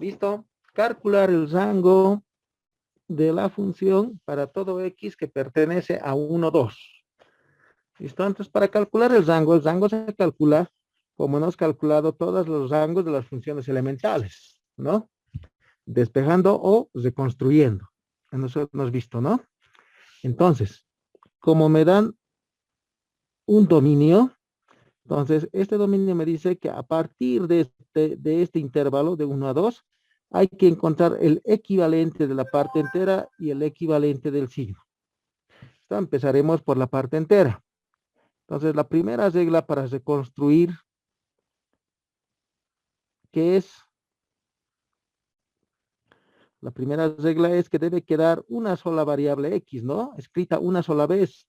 ¿Listo? Calcular el rango de la función para todo x que pertenece a 1, 2. ¿Listo? Entonces, para calcular el rango se calcula como hemos calculado todos los rangos de las funciones elementales, ¿no? Despejando o reconstruyendo. Nosotros hemos visto, ¿no? Entonces, como me dan un dominio, entonces este dominio me dice que a partir de este intervalo de 1 a 2, hay que encontrar el equivalente de la parte entera y el equivalente del signo. Entonces, empezaremos por la parte entera. Entonces, la primera regla para reconstruir, ¿qué es? La primera regla es que debe quedar una sola variable x, ¿no? Escrita una sola vez.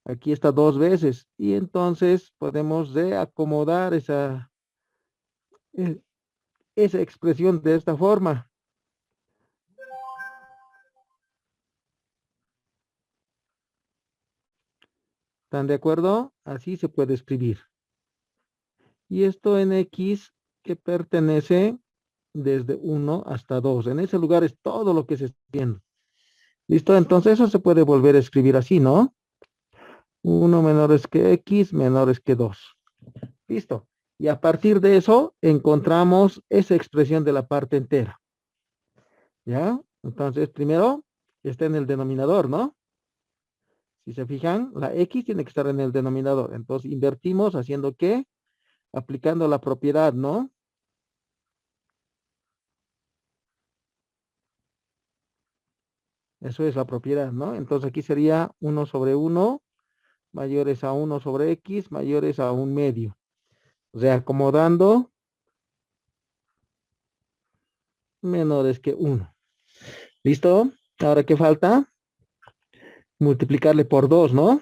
Aquí está dos veces. Y entonces podemos reacomodar eh, esa expresión de esta forma. ¿Están de acuerdo? Así se puede escribir. Y esto en x que pertenece desde 1 hasta 2. En ese lugar es todo lo que se está viendo. ¿Listo? Entonces eso se puede volver a escribir así, ¿no? 1 menores que x menores que 2. Listo. Y a partir de eso encontramos esa expresión de la parte entera. ¿Ya? Entonces primero está en el denominador, ¿no? Si se fijan, la x tiene que estar en el denominador. Entonces invertimos haciendo ¿qué? Aplicando la propiedad, ¿no? Eso es la propiedad, ¿no? Entonces aquí sería 1 sobre 1 mayores a 1 sobre x mayores a un medio. Reacomodando menores que 1. ¿Listo? Ahora, ¿qué falta? Multiplicarle por 2, ¿no?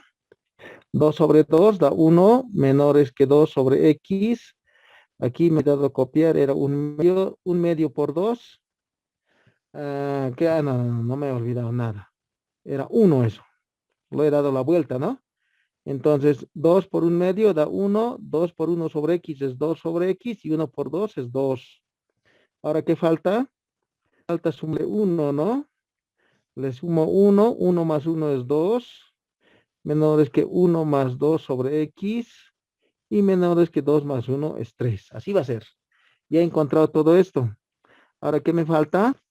2 sobre 2 da 1 menores que 2 sobre x. Aquí me he dado a copiar, era un medio por 2. No me he olvidado nada. Era 1 eso. Lo he dado la vuelta, ¿no? Entonces, 2 por un medio da 1, 2 por 1 sobre x es 2 sobre x y 1 por 2 es 2. Ahora, ¿qué falta? Falta sumarle 1, ¿no? Le sumo 1, 1 más 1 es 2, menores que 1 más 2 sobre x y menores que 2 más 1 es 3. Así va a ser. Ya he encontrado todo esto. Ahora, ¿qué me falta?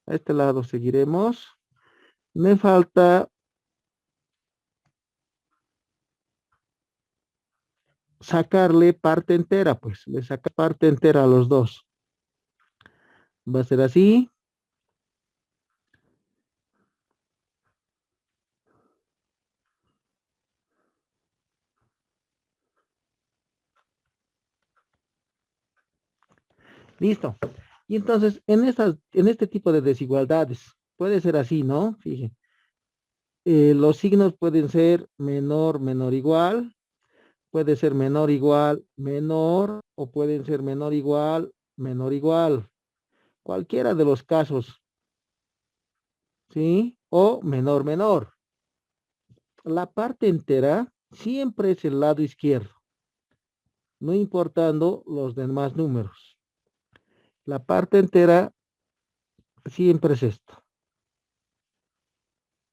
A este lado seguiremos. Me falta sacarle parte entera, pues. Le saca parte entera a los dos. Va a ser así. Listo. Y entonces, en este tipo de desigualdades, puede ser así, ¿no? Fíjense. Los signos pueden ser menor, menor, igual. Puede ser menor, igual, menor. O pueden ser menor, igual, menor, igual. Cualquiera de los casos, ¿sí? O menor, menor. La parte entera siempre es el lado izquierdo, no importando los demás números. La parte entera siempre es esto.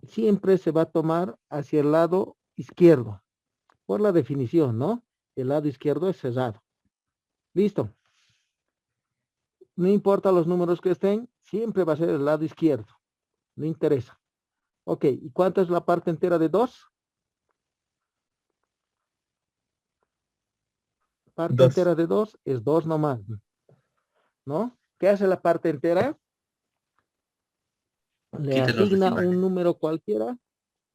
Siempre se va a tomar hacia el lado izquierdo, por la definición, ¿no? El lado izquierdo es cerrado. Listo. No importa los números que estén, siempre va a ser el lado izquierdo. No interesa. Ok, ¿y cuánto es la parte entera de 2? Parte Dos. entera de 2 es 2 nomás, ¿no? ¿Qué hace la parte entera? Le Quita los asigna un decimales. número cualquiera,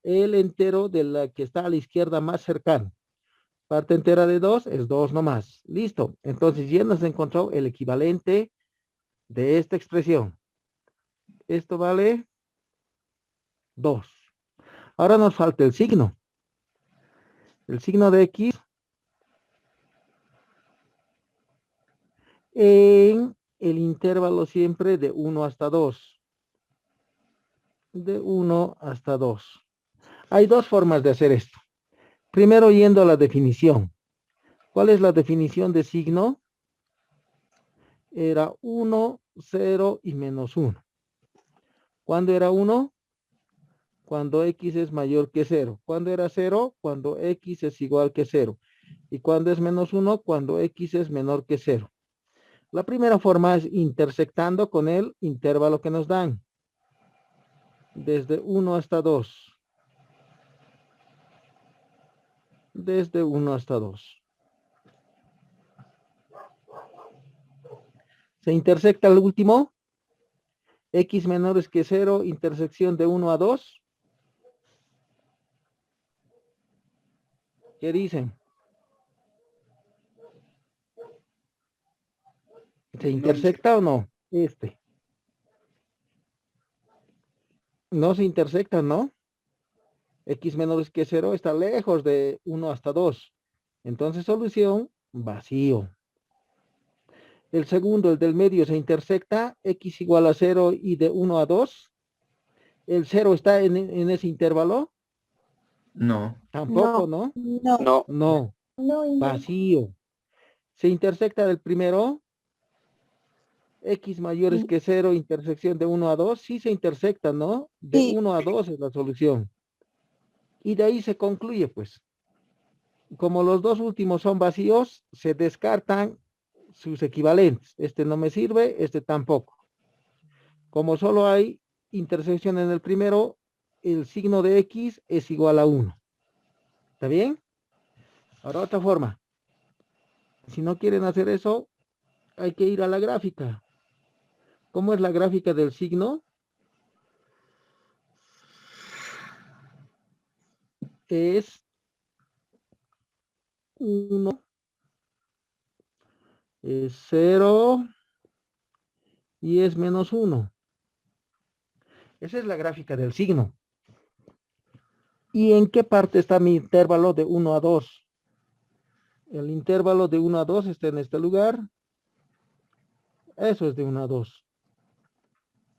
el entero de la que está a la izquierda más cercano. Parte entera de 2 es 2 nomás. Listo. Entonces ya nos encontró el equivalente de esta expresión. Esto vale 2. Ahora nos falta el signo. El signo de x en el intervalo siempre de 1 hasta 2. De 1 hasta 2. Hay dos formas de hacer esto. Primero yendo a la definición. ¿Cuál es la definición de signo? Era 1 0 y menos 1. ¿Cuándo era 1? Cuando x es mayor que 0. ¿Cuándo era 0? Cuando x es igual que 0. ¿Y cuándo es menos 1? Cuando x es menor que 0. La primera forma es intersectando con el intervalo que nos dan. Desde 1 hasta 2. Desde 1 hasta 2. Se intersecta el último. X menores que 0, intersección de 1 a 2. ¿Qué dicen? ¿Se intersecta o no? No se intersecta, ¿no? X menores que 0 está lejos de 1 hasta 2. Entonces, solución, vacío. El segundo, el del medio, se intersecta. X igual a 0 y de 1 a 2. ¿El 0 está en ese intervalo? No. Tampoco, ¿no? No. No, vacío. ¿Se intersecta del primero? X mayores que 0, intersección de 1 a 2. Sí se intersecta, ¿no? De Sí. 1 a 2 es la solución. Y de ahí se concluye, pues. Como los dos últimos son vacíos, se descartan sus equivalentes. Este no me sirve, este tampoco. Como solo hay intersección en el primero, el signo de X es igual a 1. ¿Está bien? Ahora otra forma. Si no quieren hacer eso, hay que ir a la gráfica. ¿Cómo es la gráfica del signo? Es 1, es 0 y es menos 1. Esa es la gráfica del signo. ¿Y en qué parte está mi intervalo de 1 a 2? El intervalo de 1 a 2 está en este lugar. Eso es de 1 a 2.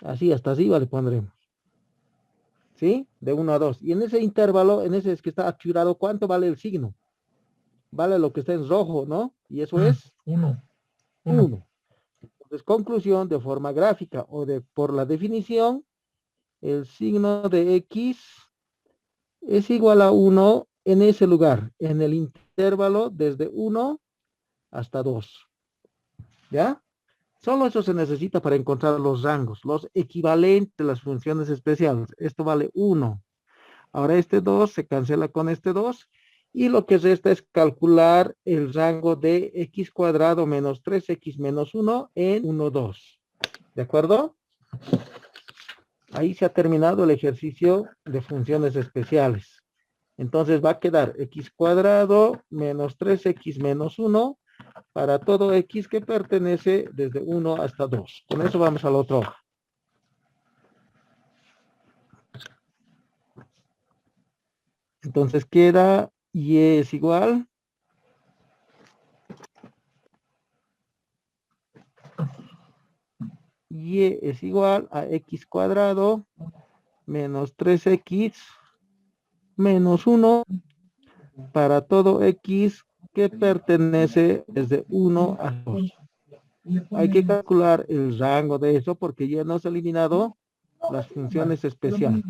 Así, hasta arriba le pondremos. ¿Sí? De 1 a 2. Y en ese intervalo, en ese es que está activado, ¿cuánto vale el signo? Vale lo que está en rojo, ¿no? Y eso es 1. 1. Entonces, conclusión de forma gráfica o por la definición, el signo de X es igual a 1 en ese lugar, en el intervalo desde 1 hasta 2. ¿Ya? Solo eso se necesita para encontrar los rangos, los equivalentes de las funciones especiales. Esto vale 1. Ahora este 2 se cancela con este 2 y lo que resta es calcular el rango de x cuadrado menos 3x menos 1 en 1, 2. ¿De acuerdo? Ahí se ha terminado el ejercicio de funciones especiales. Entonces va a quedar x cuadrado menos 3x menos 1 para todo x que pertenece desde 1 hasta 2. Con eso vamos al otro hoja. Entonces queda y es igual y es igual a x cuadrado menos 3x menos 1 para todo x que pertenece desde 1 a 2. Hay que calcular el rango de eso porque ya hemos eliminado las funciones especiales.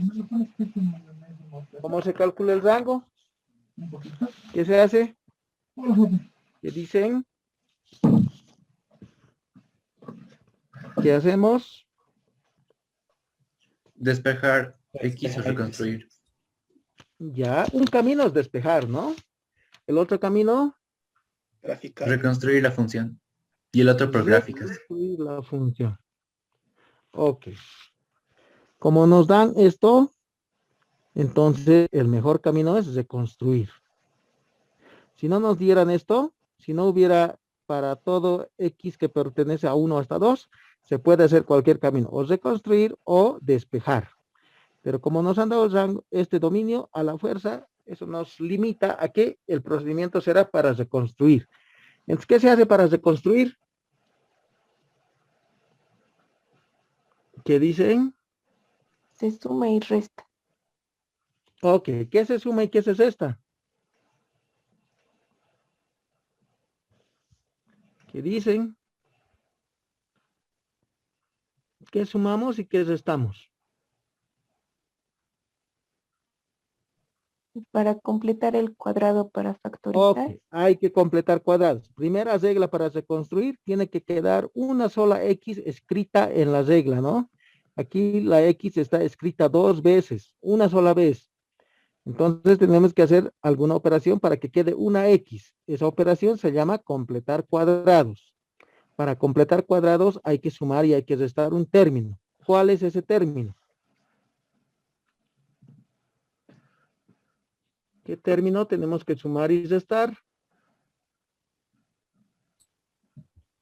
¿Cómo se calcula el rango? ¿Qué se hace? ¿Qué dicen? ¿Qué hacemos? Despejar X o reconstruir. Ya, un camino es despejar, ¿no? El otro camino, Reconstruir la función. Y el otro por gráficas. reconstruir la función. Ok. Como nos dan esto, entonces el mejor camino es reconstruir. Si no nos dieran esto, si no hubiera para todo x que pertenece a 1 hasta 2, se puede hacer cualquier camino, o reconstruir o despejar. Pero como nos han dado el rango, este dominio a la fuerza, eso nos limita a que el procedimiento será para reconstruir. Entonces, ¿qué se hace para reconstruir? ¿Qué dicen? Se suma y resta. Ok, ¿qué se suma y qué se resta? ¿Qué dicen? ¿Qué sumamos y qué restamos? Para completar el cuadrado para Ok, factorizar. hay que completar cuadrados. Primera regla para reconstruir, tiene que quedar una sola X escrita en la regla, ¿no? Aquí la X está escrita dos veces, una sola vez. Entonces tenemos que hacer alguna operación para que quede una X. Esa operación se llama completar cuadrados. Para completar cuadrados hay que sumar y hay que restar un término. ¿Cuál es ese término? ¿Qué término tenemos que sumar y restar?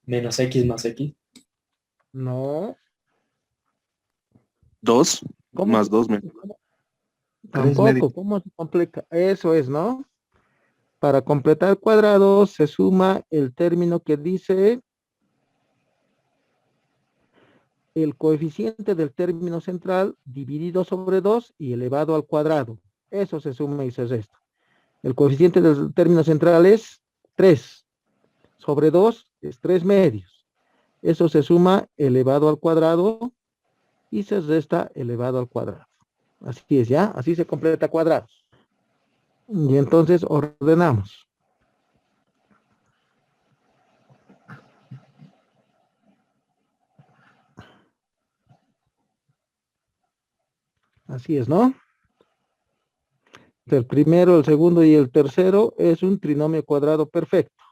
Menos X más X. No. 2 ¿Cómo? más 2 ¿Cómo? 3 medio. Tampoco. ¿Cómo se complica? Eso es, ¿no? Para completar cuadrados se suma el término que dice el coeficiente del término central dividido sobre 2 y elevado al cuadrado. Eso se suma y se resta. El coeficiente del término central es 3. Sobre 2 es 3 medios. Eso se suma elevado al cuadrado y se resta elevado al cuadrado. Así es, ¿ya? Así se completa cuadrados. Y entonces ordenamos. Así es, ¿no? El primero, el segundo y el tercero es un trinomio cuadrado perfecto.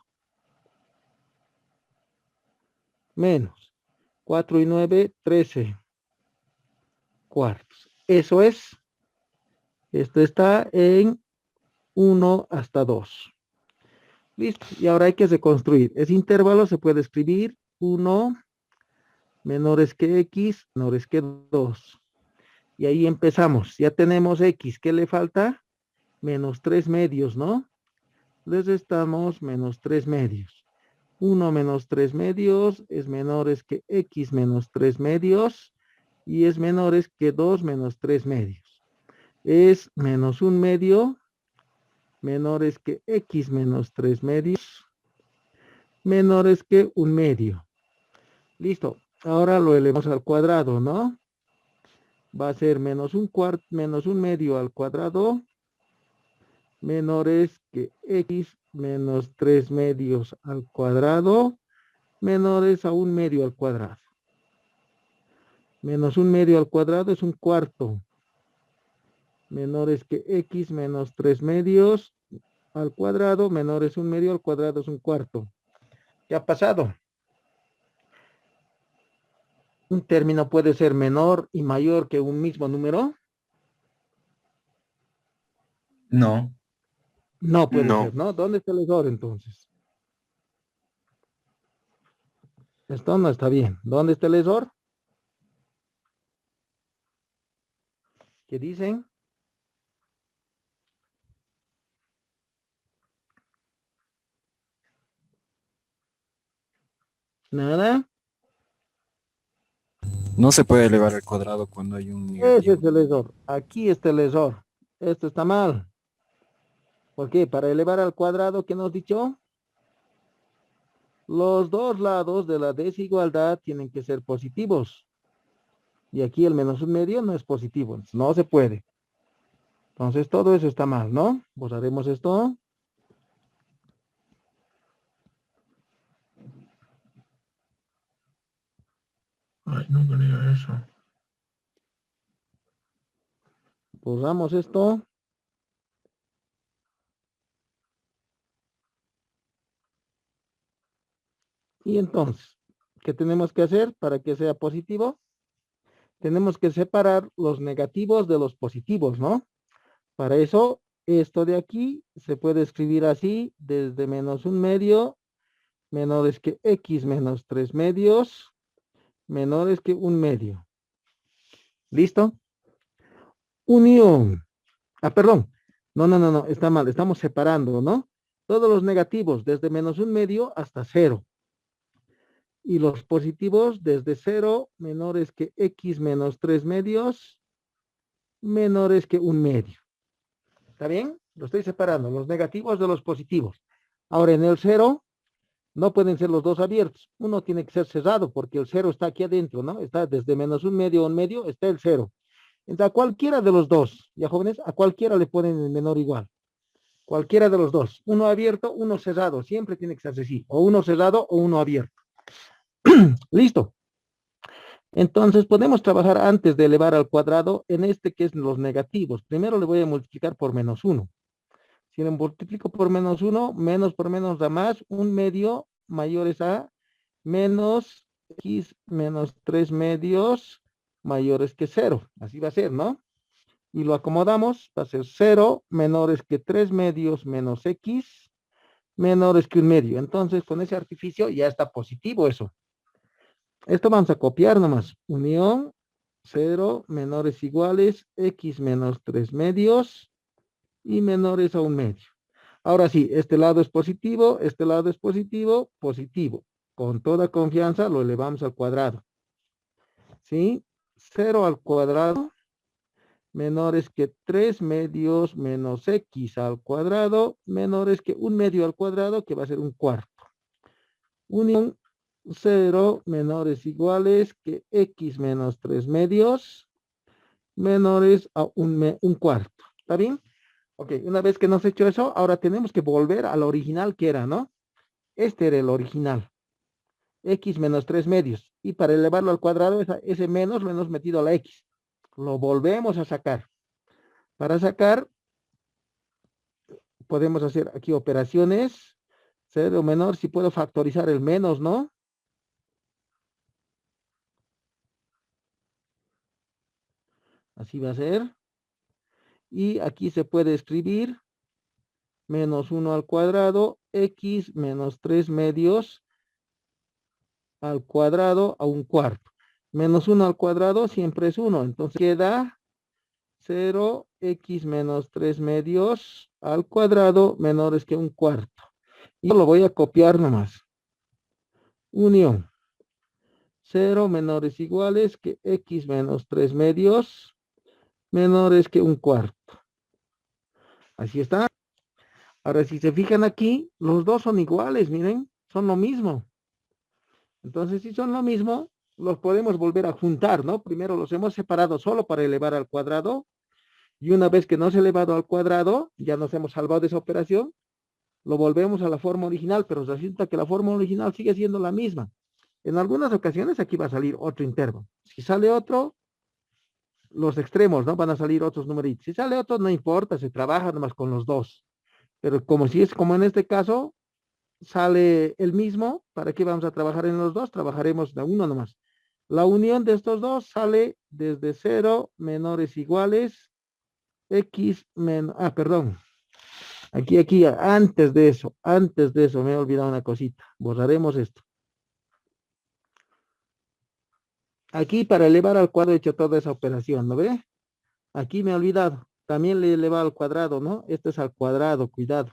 Menos 4 y 9, 13 cuartos. Eso es. Esto está en 1 hasta 2. Listo. Y ahora hay que reconstruir. Ese intervalo se puede escribir 1 menores que x menores que 2. Y ahí empezamos. Ya tenemos x. ¿Qué le falta? Menos 3 medios, ¿no? Les restamos menos 3 medios. 1 menos 3 medios es menores que x menos 3 medios y es menores que 2 menos 3 medios. Es menos 1 medio menores que x menos 3 medios menores que 1 medio. Listo. Ahora lo elevamos al cuadrado, ¿no? Va a ser menos 1 medio al cuadrado menores que x menos 3 medios al cuadrado menores a 1 medio al cuadrado. Menos 1 medio al cuadrado es 1/4. Menores que x menos 3 medios al cuadrado menores 1 medio al cuadrado es 1/4. ¿Qué ha pasado? Un término puede ser menor y mayor que un mismo número. No. No puede No. ser, ¿no? ¿Dónde está el error entonces? Esto no está bien. ¿Dónde está el error? ¿Qué dicen? Nada. No se puede elevar al cuadrado cuando hay un Ese negativo. es el error. Aquí está el error. Esto está mal. ¿Por qué? Para elevar al cuadrado, ¿qué nos has dicho? Los dos lados de la desigualdad tienen que ser positivos. Y aquí el menos 1 medio no es positivo. No se puede. Entonces todo eso está mal, ¿no? Borraremos esto. Ay, no quería eso. Borramos esto. Y entonces, ¿qué tenemos que hacer para que sea positivo? Tenemos que separar los negativos de los positivos, ¿no? Para eso, esto de aquí se puede escribir así, desde menos 1 medio, menores que x menos 3 medios, menores que 1 medio. ¿Listo? Unión. Perdón. No, está mal. Estamos separando, ¿no? Todos los negativos, desde menos 1 medio hasta 0. Y los positivos desde 0 menores que x menos 3 medios, menores que 1 medio. ¿Está bien? Lo estoy separando, los negativos de los positivos. Ahora en el 0 No pueden ser los dos abiertos. Uno tiene que ser cerrado porque el cero está aquí adentro, ¿no? Está desde menos un medio, está el cero. Entonces, a cualquiera de los dos, ya jóvenes, a cualquiera le ponen el menor igual. Cualquiera de los dos. Uno abierto, uno cerrado. Siempre tiene que ser así. O uno cerrado o uno abierto. Listo. Entonces, podemos trabajar antes de elevar al cuadrado en este que es los negativos. Primero le voy a multiplicar por menos 1. Si le multiplico por menos 1, menos por menos da más. Un medio mayor es a menos x menos 3 medios mayores que 0. Así va a ser, ¿no? Y lo acomodamos, va a ser 0 menores que 3 medios menos x menores que un medio. Entonces, con ese artificio ya está positivo eso. Esto vamos a copiar nomás. Unión 0 menores iguales x menos 3 medios y menores a un medio. Ahora sí, este lado es positivo, este lado es positivo, positivo. Con toda confianza lo elevamos al cuadrado. ¿Sí? 0 al cuadrado menores que 3 medios menos x al cuadrado menores que un medio al cuadrado, que va a ser un cuarto. Unión 0 menores iguales que x menos 3 medios menores a un cuarto. ¿Está bien? Ok, una vez que nos he hecho eso, ahora tenemos que volver al original que era, ¿no? Este era el original. X menos 3 medios. Y para elevarlo al cuadrado, ese menos lo hemos metido a la X. Lo volvemos a sacar. Para sacar, podemos hacer aquí operaciones. 0 menor, si puedo factorizar el menos, ¿no? Así va a ser. Y aquí se puede escribir menos 1 al cuadrado, X menos 3 medios al cuadrado a un cuarto. Menos 1 al cuadrado siempre es 1. Entonces queda 0, x menos 3 medios al cuadrado menores que un cuarto. Y yo lo voy a copiar nomás. Unión. 0 menores iguales que x menos 3 medios menores que un cuarto. Así está. Ahora, si se fijan aquí, los dos son iguales, miren, son lo mismo. Entonces, si son lo mismo, los podemos volver a juntar, ¿no? Primero los hemos separado solo para elevar al cuadrado. Y una vez que nos ha elevado al cuadrado, ya nos hemos salvado de esa operación, lo volvemos a la forma original, pero resulta que la forma original sigue siendo la misma. En algunas ocasiones aquí va a salir otro intervalo. Si sale otro, los extremos, ¿no? Van a salir otros numeritos. Si sale otro, no importa, se trabaja nomás con los dos. Pero como si es como en este caso, sale el mismo, ¿para qué vamos a trabajar en los dos? Trabajaremos de uno nomás. La unión de estos dos sale desde 0 menores iguales x menos, perdón. Aquí, antes de eso, me he olvidado una cosita. Borraremos esto. Aquí para elevar al cuadrado he hecho toda esa operación, ¿no ve? Aquí me he olvidado. También le he elevado al cuadrado, ¿no? Esto es al cuadrado, cuidado.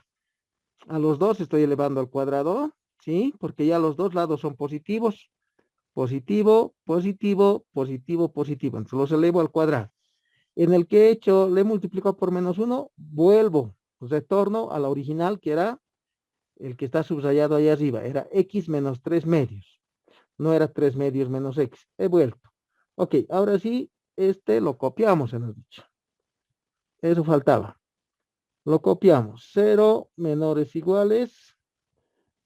A los dos estoy elevando al cuadrado, ¿sí? Porque ya los dos lados son positivos. Positivo, positivo, positivo, positivo. Entonces los elevo al cuadrado. En el que he hecho, le multiplico por menos 1, vuelvo, retorno a la original que era el que está subrayado ahí arriba. Era x menos 3 medios. No era 3 medios menos x. He vuelto. Ok, ahora sí, este lo copiamos, hemos dicho. Eso faltaba. Lo copiamos. 0 menores iguales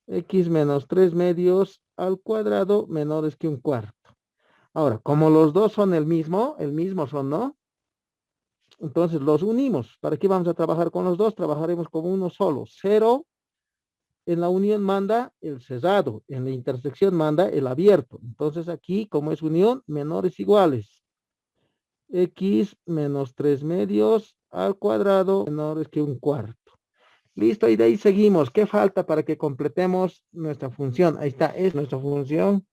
x menos 3 medios al cuadrado menores que un cuarto. Ahora, como los dos son el mismo son, ¿no? Entonces los unimos. ¿Para qué vamos a trabajar con los dos? Trabajaremos con uno solo. 0 en la unión manda el cerrado, en la intersección manda el abierto. Entonces aquí, como es unión, menores iguales. X menos 3 medios al cuadrado menores que un cuarto. Listo, y de ahí seguimos. ¿Qué falta para que completemos nuestra función? Ahí está, es nuestra función.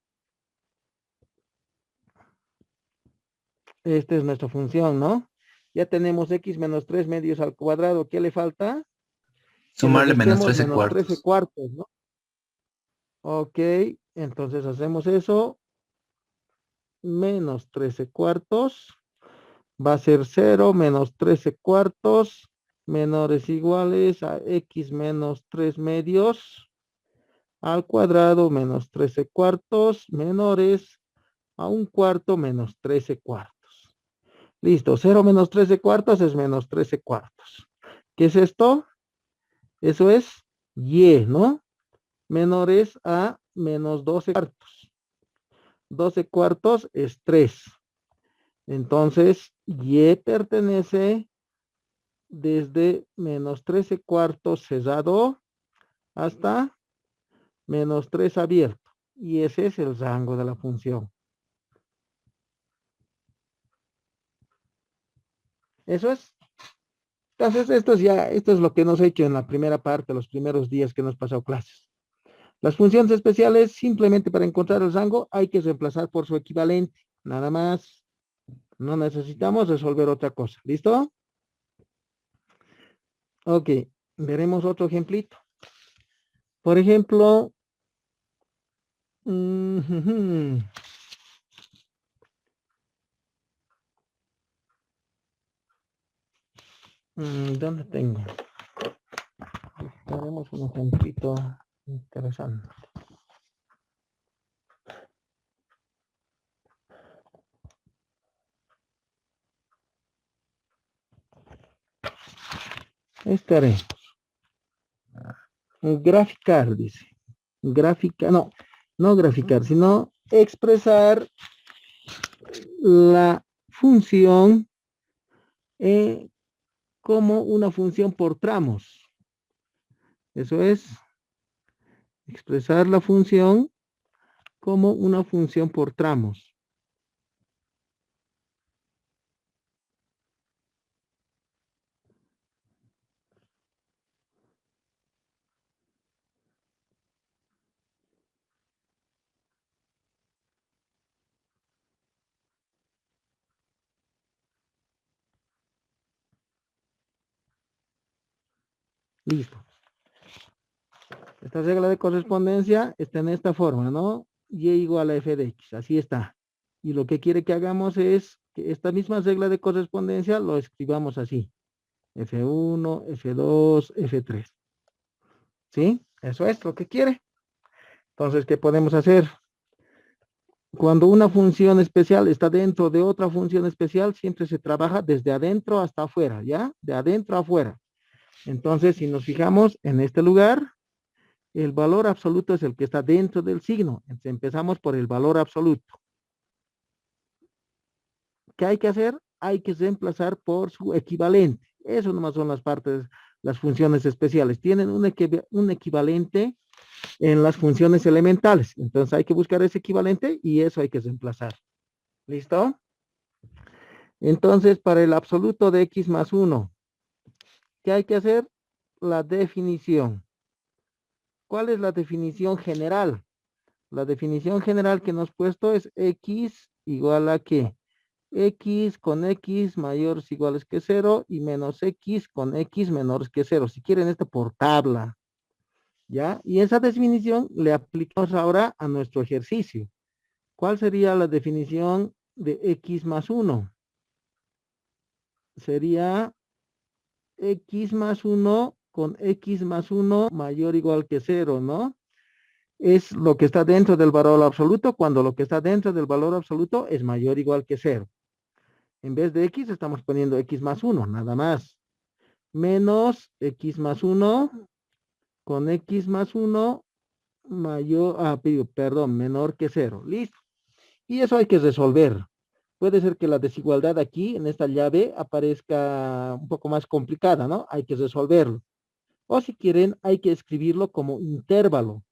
Esta es nuestra función, ¿no? Ya tenemos x menos 3 medios al cuadrado. ¿Qué le falta? Sumarle menos menos 13 13 cuartos. cuartos, ¿no? Ok, entonces hacemos eso. Menos 13 cuartos. Va a ser 0 menos 13 cuartos menores iguales a x menos 3 medios al cuadrado menos 13 cuartos menores a un cuarto menos 13 cuartos. Listo, 0 menos 13 cuartos es menos 13 cuartos. ¿Qué es esto? Eso es y, ¿no? Menores a menos 12 cuartos. 12 cuartos es 3. Entonces, y pertenece desde menos 13 cuartos cerrado hasta menos 3 abierto. Y ese es el rango de la función. Eso es. Entonces, esto es lo que nos he hecho en la primera parte, los primeros días que hemos pasado clases. Las funciones especiales, simplemente para encontrar el rango, hay que reemplazar por su equivalente. Nada más. No necesitamos resolver otra cosa. ¿Listo? Ok. Veremos otro ejemplito. Por ejemplo, ¿dónde tengo? Haremos un ejemplito interesante. Este haremos. Graficar, dice. No graficar, sino expresar la función como una función por tramos. Eso es, expresar la función como una función por tramos. Listo. Esta regla de correspondencia está en esta forma, ¿no? Y igual a f de x, así está. Y lo que quiere que hagamos es que esta misma regla de correspondencia lo escribamos así. F1, F2, F3. ¿Sí? Eso es lo que quiere. Entonces, ¿qué podemos hacer? Cuando una función especial está dentro de otra función especial, siempre se trabaja desde adentro hasta afuera, ¿ya? De adentro a afuera. Entonces, si nos fijamos en este lugar, el valor absoluto es el que está dentro del signo. Entonces, empezamos por el valor absoluto. ¿Qué hay que hacer? Hay que reemplazar por su equivalente. Eso nomás son las partes, las funciones especiales. Tienen un equivalente en las funciones elementales. Entonces hay que buscar ese equivalente y eso hay que reemplazar. ¿Listo? Entonces, para el absoluto de x más 1, ¿qué hay que hacer? La definición. ¿Cuál es la definición general? La definición general que nos he puesto es x igual a ¿qué? X con X mayores o iguales que 0 y menos X con X menores que 0. Si quieren esto por tabla. ¿Ya? Y esa definición le aplicamos ahora a nuestro ejercicio. ¿Cuál sería la definición de X más 1? Sería X más 1 con X más 1 mayor o igual que 0, ¿no? Es lo que está dentro del valor absoluto cuando lo que está dentro del valor absoluto es mayor o igual que 0. En vez de X estamos poniendo X más 1, nada más. Menos X más 1 con X más 1 mayor, menor que 0. Listo. Y eso hay que resolver. Puede ser que la desigualdad aquí, en esta llave, aparezca un poco más complicada, ¿no? Hay que resolverlo. O si quieren, hay que escribirlo como intervalo.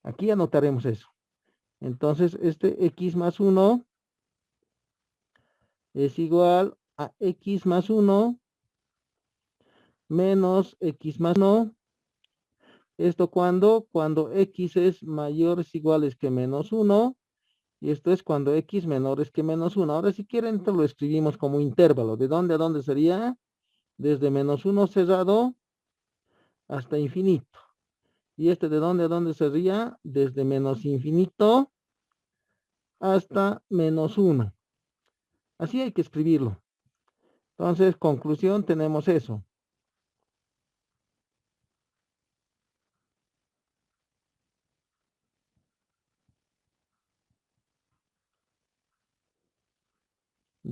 Aquí anotaremos eso. Entonces, este X más 1 es igual a X más 1 menos X más 1. ¿Esto cuando? Cuando X es mayores o iguales que menos 1. Y esto es cuando X menores que menos 1. Ahora si quieren, esto lo escribimos como intervalo. ¿De dónde a dónde sería? Desde menos 1 cerrado hasta infinito. ¿Y este de dónde a dónde sería? Desde menos infinito hasta menos 1. Así hay que escribirlo. Entonces, conclusión, tenemos eso.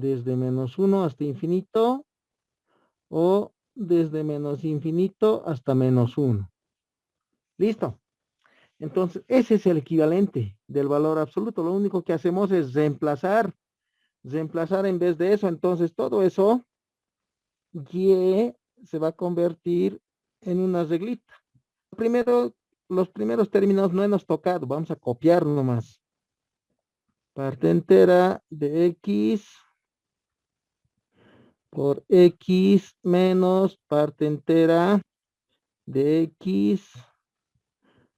desde menos 1 hasta infinito o desde menos infinito hasta menos 1. ¿Listo? Entonces, ese es el equivalente del valor absoluto. Lo único que hacemos es reemplazar en vez de eso. Entonces, todo eso, y se va a convertir en una reglita. Primero, los primeros términos no hemos tocado. Vamos a copiar nomás. Parte entera de x por x menos parte entera de x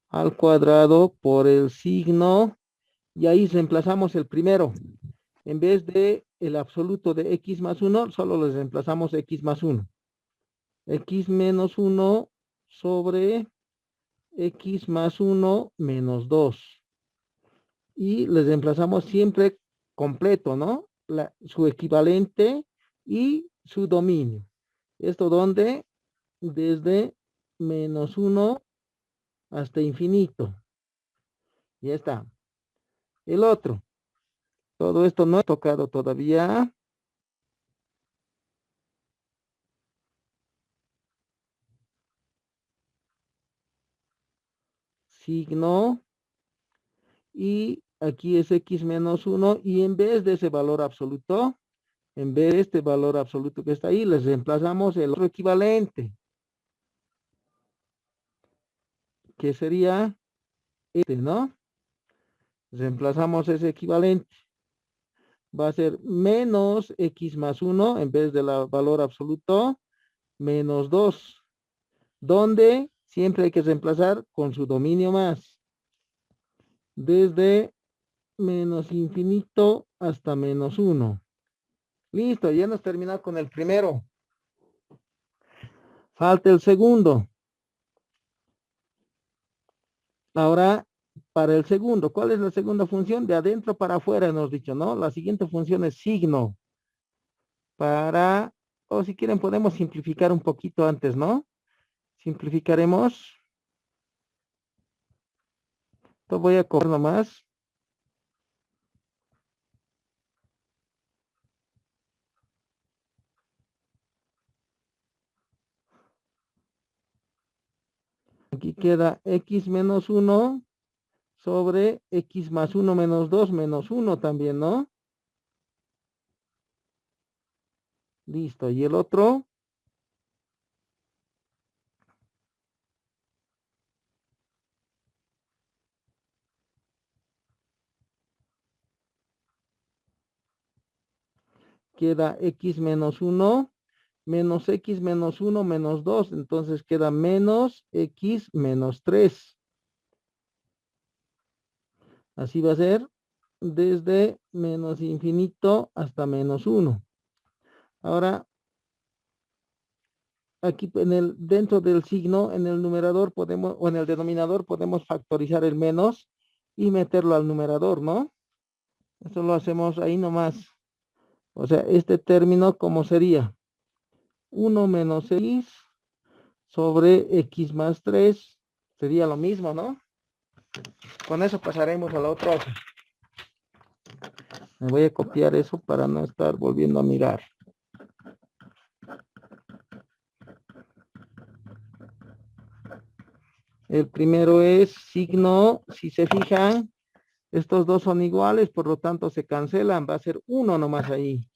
al cuadrado por el signo, y ahí reemplazamos el primero. En vez de el absoluto de x más 1, solo les reemplazamos x más 1. X menos 1 sobre x más 1 menos 2. Y les reemplazamos siempre completo, ¿no? Su equivalente y su dominio. ¿Esto dónde? Desde menos 1 hasta infinito. Ya está. El otro. Todo esto no he tocado todavía. Signo. Y aquí es x menos 1. Y en vez de ese valor absoluto, en vez de este valor absoluto que está ahí, les reemplazamos el otro equivalente, que sería este, ¿no? Reemplazamos ese equivalente. Va a ser menos x más 1 en vez del valor absoluto, menos 2. Donde siempre hay que reemplazar con su dominio más. Desde menos infinito hasta menos 1. Listo, ya hemos terminado con el primero. Falta el segundo. Ahora, para el segundo, ¿cuál es la segunda función? De adentro para afuera, hemos dicho, ¿no? La siguiente función es signo. O si quieren, podemos simplificar un poquito antes, ¿no? Simplificaremos. Esto voy a coger nomás. Aquí queda x menos 1 sobre x más 1 menos 2 menos 1 también, ¿no? Listo. ¿Y el otro? Queda x menos 1 menos x menos 1 menos 2. Entonces queda menos x menos 3. Así va a ser desde menos infinito hasta menos 1. Ahora, aquí dentro del signo, en el numerador podemos, o en el denominador podemos factorizar el menos y meterlo al numerador, ¿no? Esto lo hacemos ahí nomás. O sea, este término, ¿cómo sería? 1 menos x sobre x más 3. Sería lo mismo, ¿no? Con eso pasaremos a la otra hoja. Me voy a copiar eso para no estar volviendo a mirar. El primero es signo, si se fijan, estos dos son iguales, por lo tanto se cancelan, va a ser 1 nomás ahí.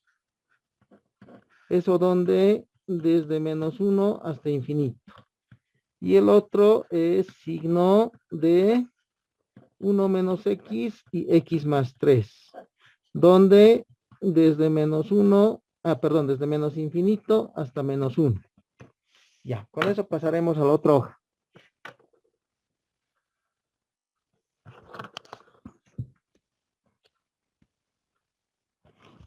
Eso donde desde menos 1 hasta infinito. Y el otro es signo de 1 menos x y x más 3. Donde desde menos 1, desde menos infinito hasta menos 1. Ya, con eso pasaremos a la otra hoja.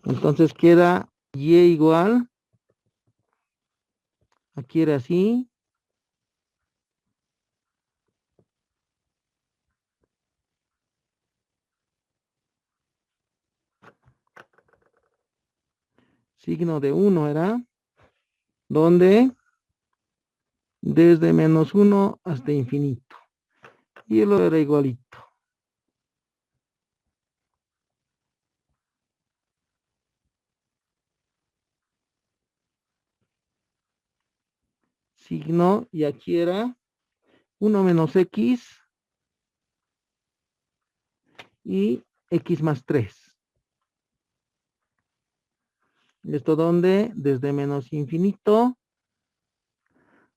Entonces queda y igual. Aquí era así. Signo de 1 era. Donde desde menos 1 hasta infinito. Y el otro era igualito. signo, y aquí era 1 menos x y x más 3. ¿Esto dónde? Desde menos infinito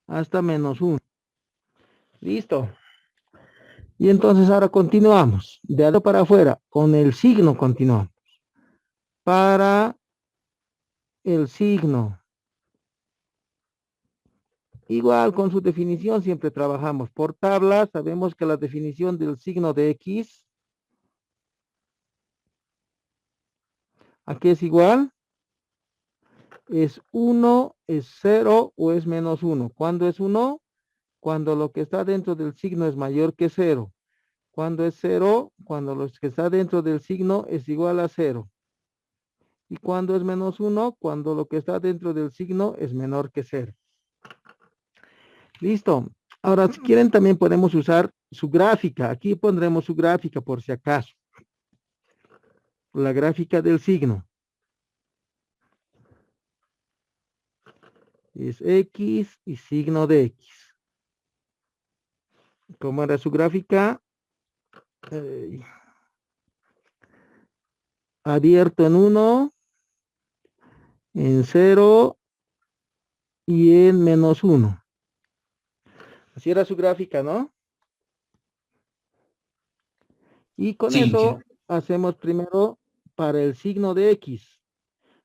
hasta menos 1. Listo. Y entonces ahora continuamos. De adentro para afuera, con el signo continuamos. Para el signo. Igual con su definición siempre trabajamos por tabla. Sabemos que la definición del signo de x, ¿a qué es igual? Es 1, es 0 o es menos 1. ¿Cuándo es 1? Cuando lo que está dentro del signo es mayor que 0. Cuando es 0, cuando lo que está dentro del signo es igual a 0. Y cuando es menos 1, cuando lo que está dentro del signo es menor que 0. Listo. Ahora, si quieren, también podemos usar su gráfica. Aquí pondremos su gráfica por si acaso. La gráfica del signo. Es X y signo de X. ¿Cómo era su gráfica? Abierto en 1, en 0 y en menos 1. Así era su gráfica, ¿no? Y con Sí, eso hacemos primero para el signo de X.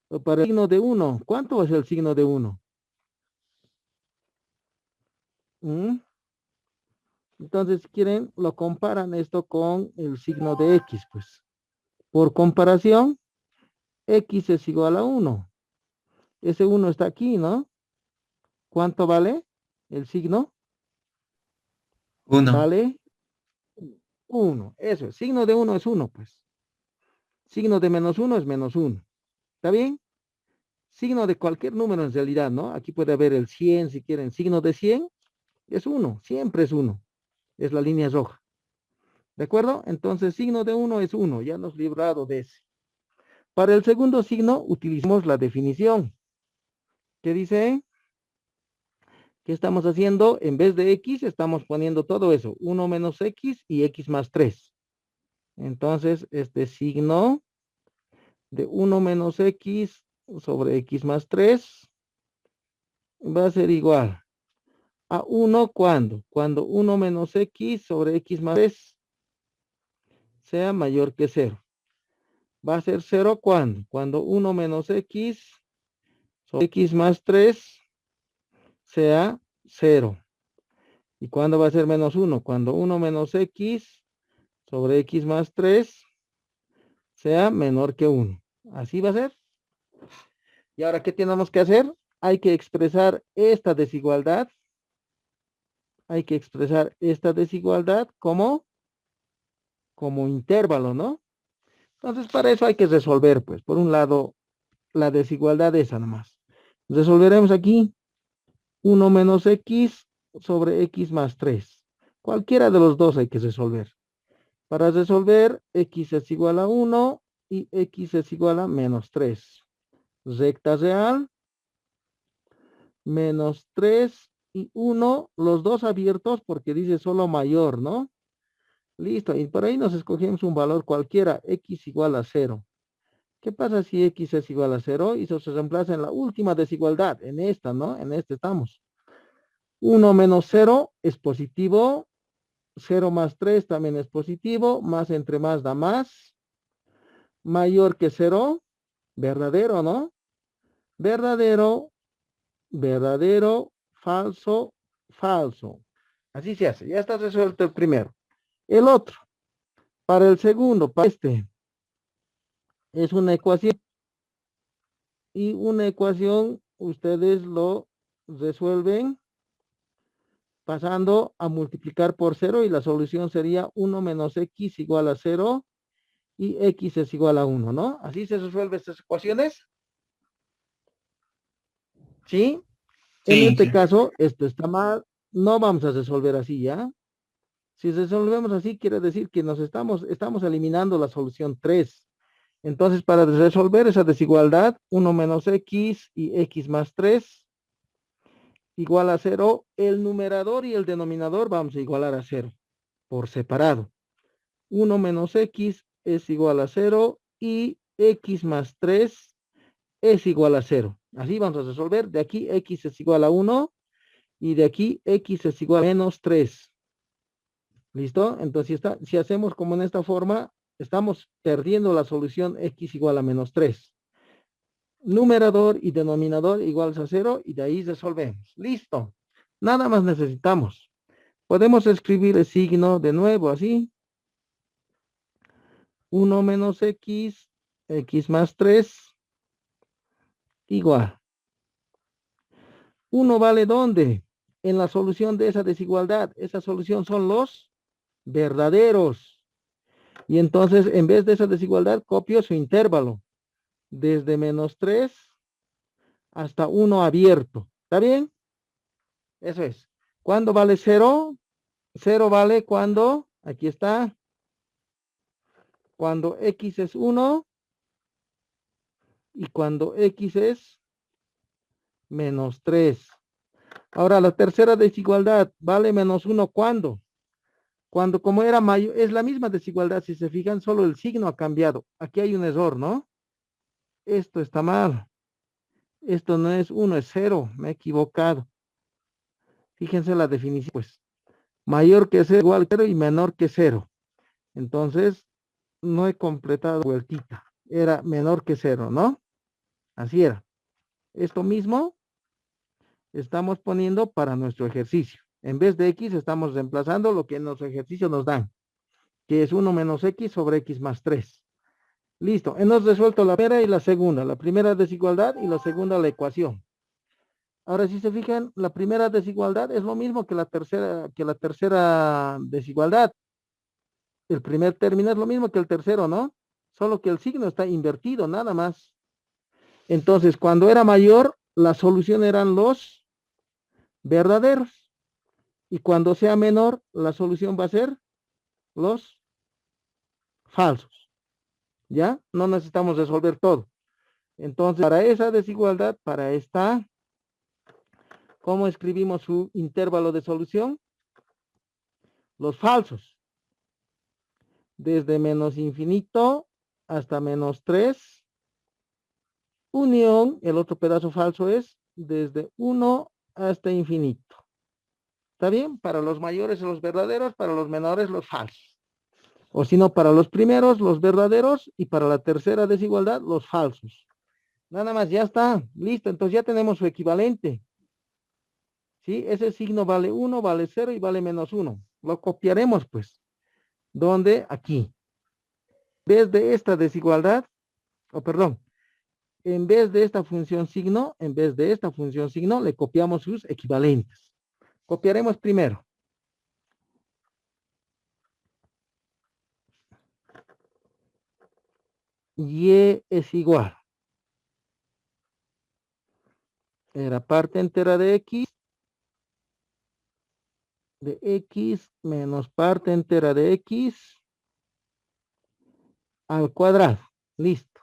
O para el signo de 1. ¿Cuánto es el signo de 1? Entonces, si quieren, lo comparan esto con el signo de X, pues. Por comparación, X es igual a 1. Ese 1 está aquí, ¿no? ¿Cuánto vale el signo? 1. Vale 1. Eso, el signo de 1 es 1, pues. Signo de menos 1 es menos 1. ¿Está bien? Signo de cualquier número en realidad, ¿no? Aquí puede haber el 100, si quieren. Signo de 100 es 1, siempre es 1. Es la línea roja. ¿De acuerdo? Entonces, signo de 1 es 1. Ya nos librado de ese. Para el segundo signo, utilizamos la definición. ¿Qué dice? ¿Qué estamos haciendo? En vez de x, estamos poniendo todo eso. 1 menos x y x más 3. Entonces, este signo de 1 menos x sobre x más 3 va a ser igual a 1 cuando 1 menos x sobre x más 3 sea mayor que 0. Va a ser 0 cuando 1 menos x sobre x más 3 sea 0. ¿Y cuándo va a ser menos 1? Cuando 1 menos x sobre x más 3 sea menor que 1. Así va a ser. Y ahora, ¿qué tenemos que hacer? Hay que expresar esta desigualdad. Hay que expresar esta desigualdad como intervalo, ¿no? Entonces, para eso hay que resolver, pues, por un lado, la desigualdad esa nomás. Resolveremos aquí 1 menos x sobre x más 3. Cualquiera de los dos hay que resolver. Para resolver, x es igual a 1 y x es igual a menos 3. Recta real, menos 3 y 1, los dos abiertos porque dice solo mayor, ¿no? Listo, y por ahí nos escogemos un valor cualquiera, x igual a 0. ¿Qué pasa si x es igual a 0? Y eso se reemplaza en la última desigualdad, en esta, ¿no? En esta estamos. 1 menos 0 es positivo, 0 más 3 también es positivo, más entre más da más. Mayor que 0, verdadero, ¿no? Verdadero, verdadero, falso, falso. Así se hace. Ya está resuelto el primero. El otro, para el segundo, para este, es una ecuación. Y una ecuación, ustedes lo resuelven pasando a multiplicar por 0 y la solución sería 1 menos x igual a 0 y x es igual a 1, ¿no? Así se resuelven estas ecuaciones. ¿Sí? En Sí, este caso, esto está mal. No vamos a resolver así, ¿ya? Si resolvemos así, quiere decir que nos estamos eliminando la solución 3. Entonces, para resolver esa desigualdad, 1 menos x y x más 3 igual a 0, el numerador y el denominador vamos a igualar a 0 por separado. 1 menos x es igual a 0 y x más 3 es igual a 0. Así vamos a resolver. De aquí x es igual a 1 y de aquí x es igual a menos 3. ¿Listo? Entonces, si hacemos como en esta forma, estamos perdiendo la solución x igual a menos 3. Numerador y denominador iguales a 0 y de ahí resolvemos. Listo. Nada más necesitamos. Podemos escribir el signo de nuevo así. 1 menos x, x más 3, igual. 1 vale ¿dónde? En la solución de esa desigualdad. Esa solución son los verdaderos. Y entonces, en vez de esa desigualdad, copio su intervalo. Desde menos 3 hasta 1 abierto. ¿Está bien? Eso es. ¿Cuándo vale 0? 0 vale cuando, aquí está, cuando x es 1 y cuando x es menos 3. Ahora, la tercera desigualdad vale menos 1, ¿cuándo? Cuando como era mayor, es la misma desigualdad, si se fijan, solo el signo ha cambiado. Aquí hay un error, ¿no? Esto está mal. Esto no es 1, es 0. Me he equivocado. Fíjense la definición, pues. Mayor que 0 igual a 0 y menor que 0. Entonces, no he completado vueltita. Era menor que 0, ¿no? Así era. Esto mismo estamos poniendo para nuestro ejercicio. En vez de x estamos reemplazando lo que en los ejercicios nos dan, que es 1 menos x sobre x más 3. Listo, hemos resuelto la primera y la segunda. La primera desigualdad y la segunda la ecuación. Ahora, si se fijan, la primera desigualdad es lo mismo que la tercera desigualdad. El primer término es lo mismo que el tercero, ¿no? Solo que el signo está invertido, nada más. Entonces, cuando era mayor, la solución eran los verdaderos. Y cuando sea menor, la solución va a ser los falsos. ¿Ya? No necesitamos resolver todo. Entonces, para esa desigualdad, para esta, ¿cómo escribimos su intervalo de solución? Los falsos. Desde menos infinito hasta menos 3. Unión, el otro pedazo falso es desde 1 hasta infinito. ¿Está bien? Para los mayores los verdaderos, para los menores los falsos. O si no, para los primeros los verdaderos y para la tercera desigualdad los falsos. Nada más, ya está. Listo, entonces ya tenemos su equivalente. ¿Sí? Ese signo vale 1, vale 0 y vale menos 1. Lo copiaremos pues. ¿Dónde? Aquí. En vez de esta desigualdad, en vez de esta función signo, le copiamos sus equivalentes. Copiaremos primero. Y es igual. Era parte entera de x menos parte entera de x al cuadrado. Listo.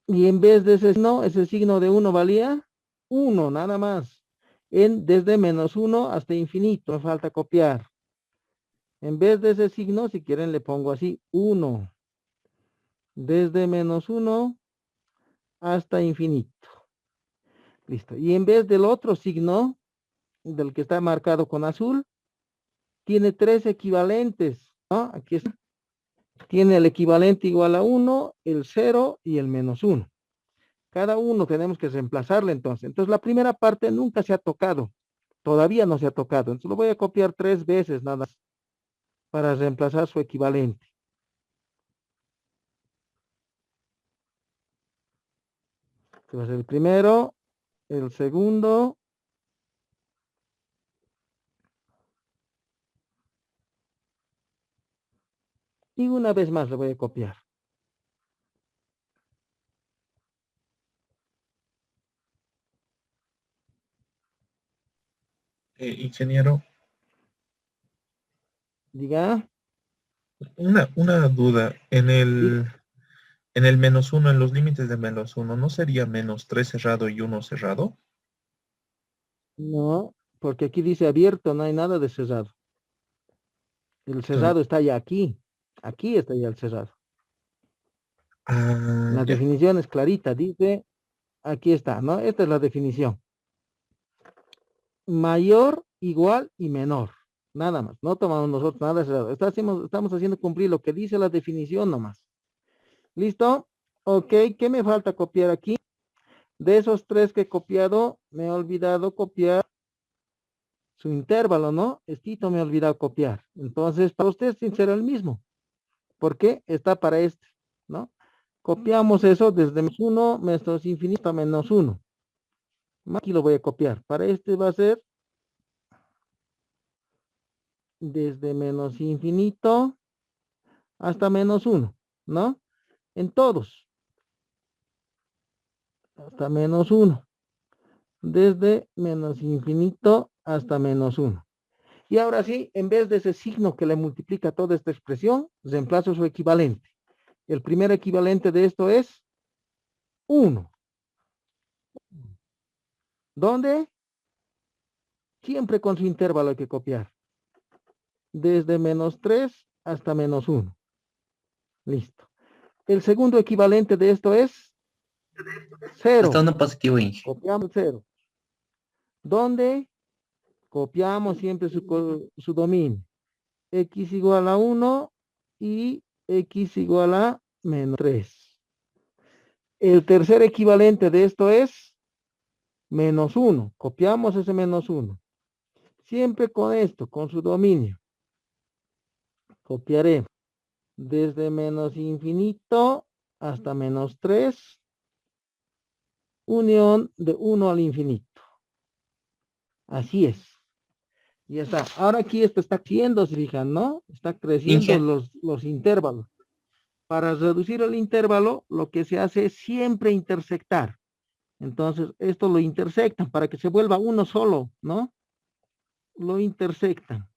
Y en vez de ese signo de 1 valía 1, nada más. Desde menos 1 hasta infinito, me falta copiar. En vez de ese signo, si quieren le pongo así, 1. Desde menos 1 hasta infinito. Listo. Y en vez del otro signo, del que está marcado con azul, tiene 3 equivalentes, ¿no? Aquí está. Tiene el equivalente igual a 1, el 0 y el menos 1. Cada uno tenemos que reemplazarle entonces. Entonces la primera parte nunca se ha tocado. Todavía no se ha tocado. Entonces lo voy a copiar 3 veces nada más para reemplazar su equivalente. Este va a ser el primero, el segundo. Y una vez más le voy a copiar. Ingeniero, Diga. una duda. En el menos 1, en los límites de menos 1, ¿no sería menos 3 cerrado y 1 cerrado? No, porque aquí dice abierto, no hay nada de cerrado. El cerrado está ya aquí. Aquí está ya el cerrado. La Ya. definición es clarita, dice, aquí está, ¿no? Esta es la definición. Mayor, igual y menor. Nada más. No tomamos nosotros nada cerrado. Estamos haciendo cumplir lo que dice la definición nomás. ¿Listo? Ok, ¿qué me falta copiar aquí? De esos tres que he copiado, me he olvidado copiar su intervalo, ¿no? Estito me he olvidado copiar. Entonces, para usted será el mismo. ¿Por qué? Está para este, ¿no? Copiamos eso desde -1 menos infinito a -1. Aquí lo voy a copiar. Para este va a ser desde menos infinito hasta -1, ¿no? En todos, hasta -1. Desde menos infinito hasta -1. Y ahora sí, en vez de ese signo que le multiplica toda esta expresión, reemplazo su equivalente. El primer equivalente de esto es 1. ¿Dónde? Siempre con su intervalo hay que copiar. Desde -3 hasta -1. Listo. El segundo equivalente de esto es 0. Hasta uno positivo, Inge. Copiamos 0. ¿Dónde? Copiamos siempre su dominio. X igual a 1 y X igual a -3. El tercer equivalente de esto es -1. Copiamos ese -1. Siempre con esto, con su dominio. Copiaré desde menos infinito hasta -3, unión de 1 al infinito. Así es. Ya está. Ahora aquí esto está creciendo, se fijan, ¿no? Está creciendo Inge, los intervalos. Para reducir el intervalo, lo que se hace es siempre intersectar. Entonces, esto lo intersectan para que se vuelva uno solo, ¿no? Lo intersectan.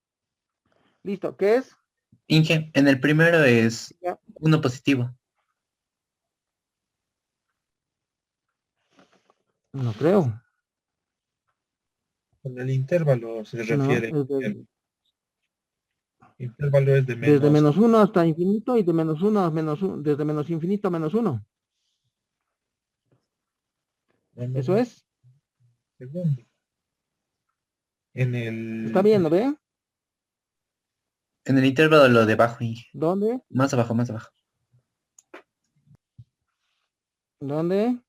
¿Listo? ¿Qué es? Inge, en el primero es Ya. uno positivo. No creo. Con el intervalo se No, refiere. El intervalo es de desde menos. -1 hasta infinito y de -1 a -1, desde menos infinito a -1. Eso No, es. segundo. En ¿Está el, bien, no ve? En el intervalo lo de abajo, Inge. ¿Dónde? Más abajo, más abajo. ¿Dónde?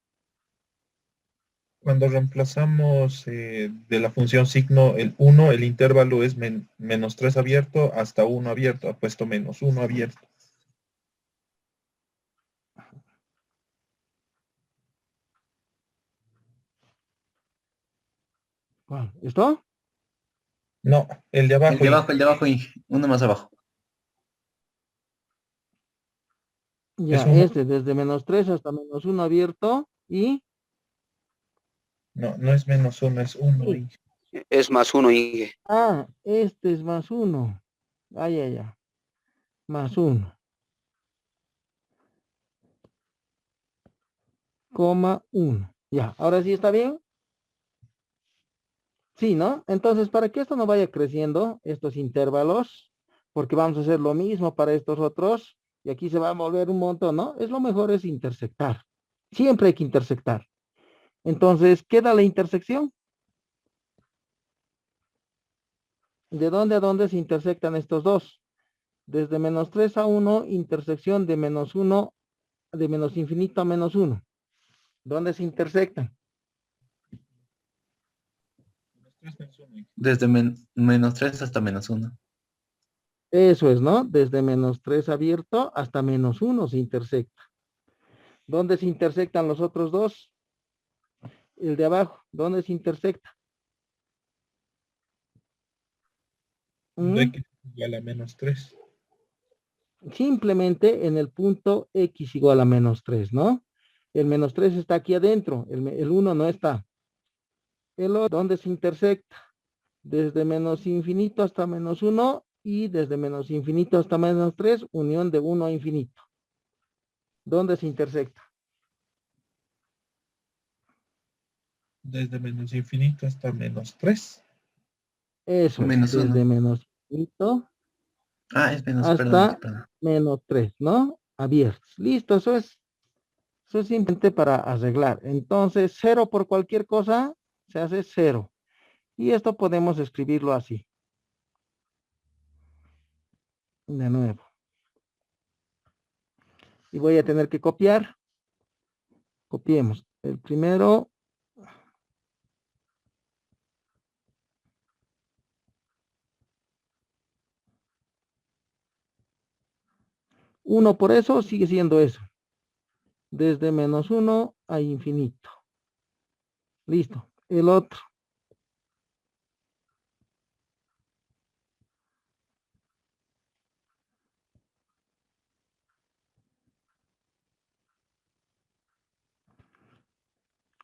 Cuando reemplazamos de la función signo el 1, el intervalo es -3 abierto hasta 1 abierto. Ha puesto -1 abierto. ¿Cuál? ¿Esto? No, el de abajo. El de abajo, Inge. Uno más abajo. Ya, Es 1. este, desde -3 hasta -1 abierto y... No, no es -1, es 1. Sí. Es +1, Inge. Ah, este es +1. Ah, ya. +1. Coma 1. Ya, ahora sí está bien. Sí, ¿no? Entonces, para que esto no vaya creciendo, estos intervalos, porque vamos a hacer lo mismo para estos otros, y aquí se va a volver un montón, ¿no? Es lo mejor es intersectar. Siempre hay que intersectar. Entonces, ¿queda la intersección? ¿De dónde a dónde se intersectan estos dos? Desde -3 a 1, intersección de -1, de menos infinito a -1. ¿Dónde se intersectan? Desde -3 hasta -1. Eso es, ¿no? Desde -3 abierto hasta -1 se intersecta. ¿Dónde se intersectan los otros dos? El de abajo, ¿dónde se intersecta? X igual a -3. Simplemente en el punto X igual a -3, ¿no? El -3 está aquí adentro, el 1 no está. El otro, ¿dónde se intersecta? Desde menos infinito hasta -1 y desde menos infinito hasta -3, unión de 1 a infinito. ¿Dónde se intersecta? Desde menos infinito hasta menos 3. Eso es, Menos desde uno. menos infinito Ah, es menos, perdón, hasta perdón. menos 3, ¿no? Abiertos. Listo, eso es simplemente para arreglar. Entonces, cero por cualquier cosa se hace cero. Y esto podemos escribirlo así. De nuevo. Y voy a tener que copiar. Copiemos. El primero, uno por eso sigue siendo eso. Desde menos uno a infinito. Listo. El otro.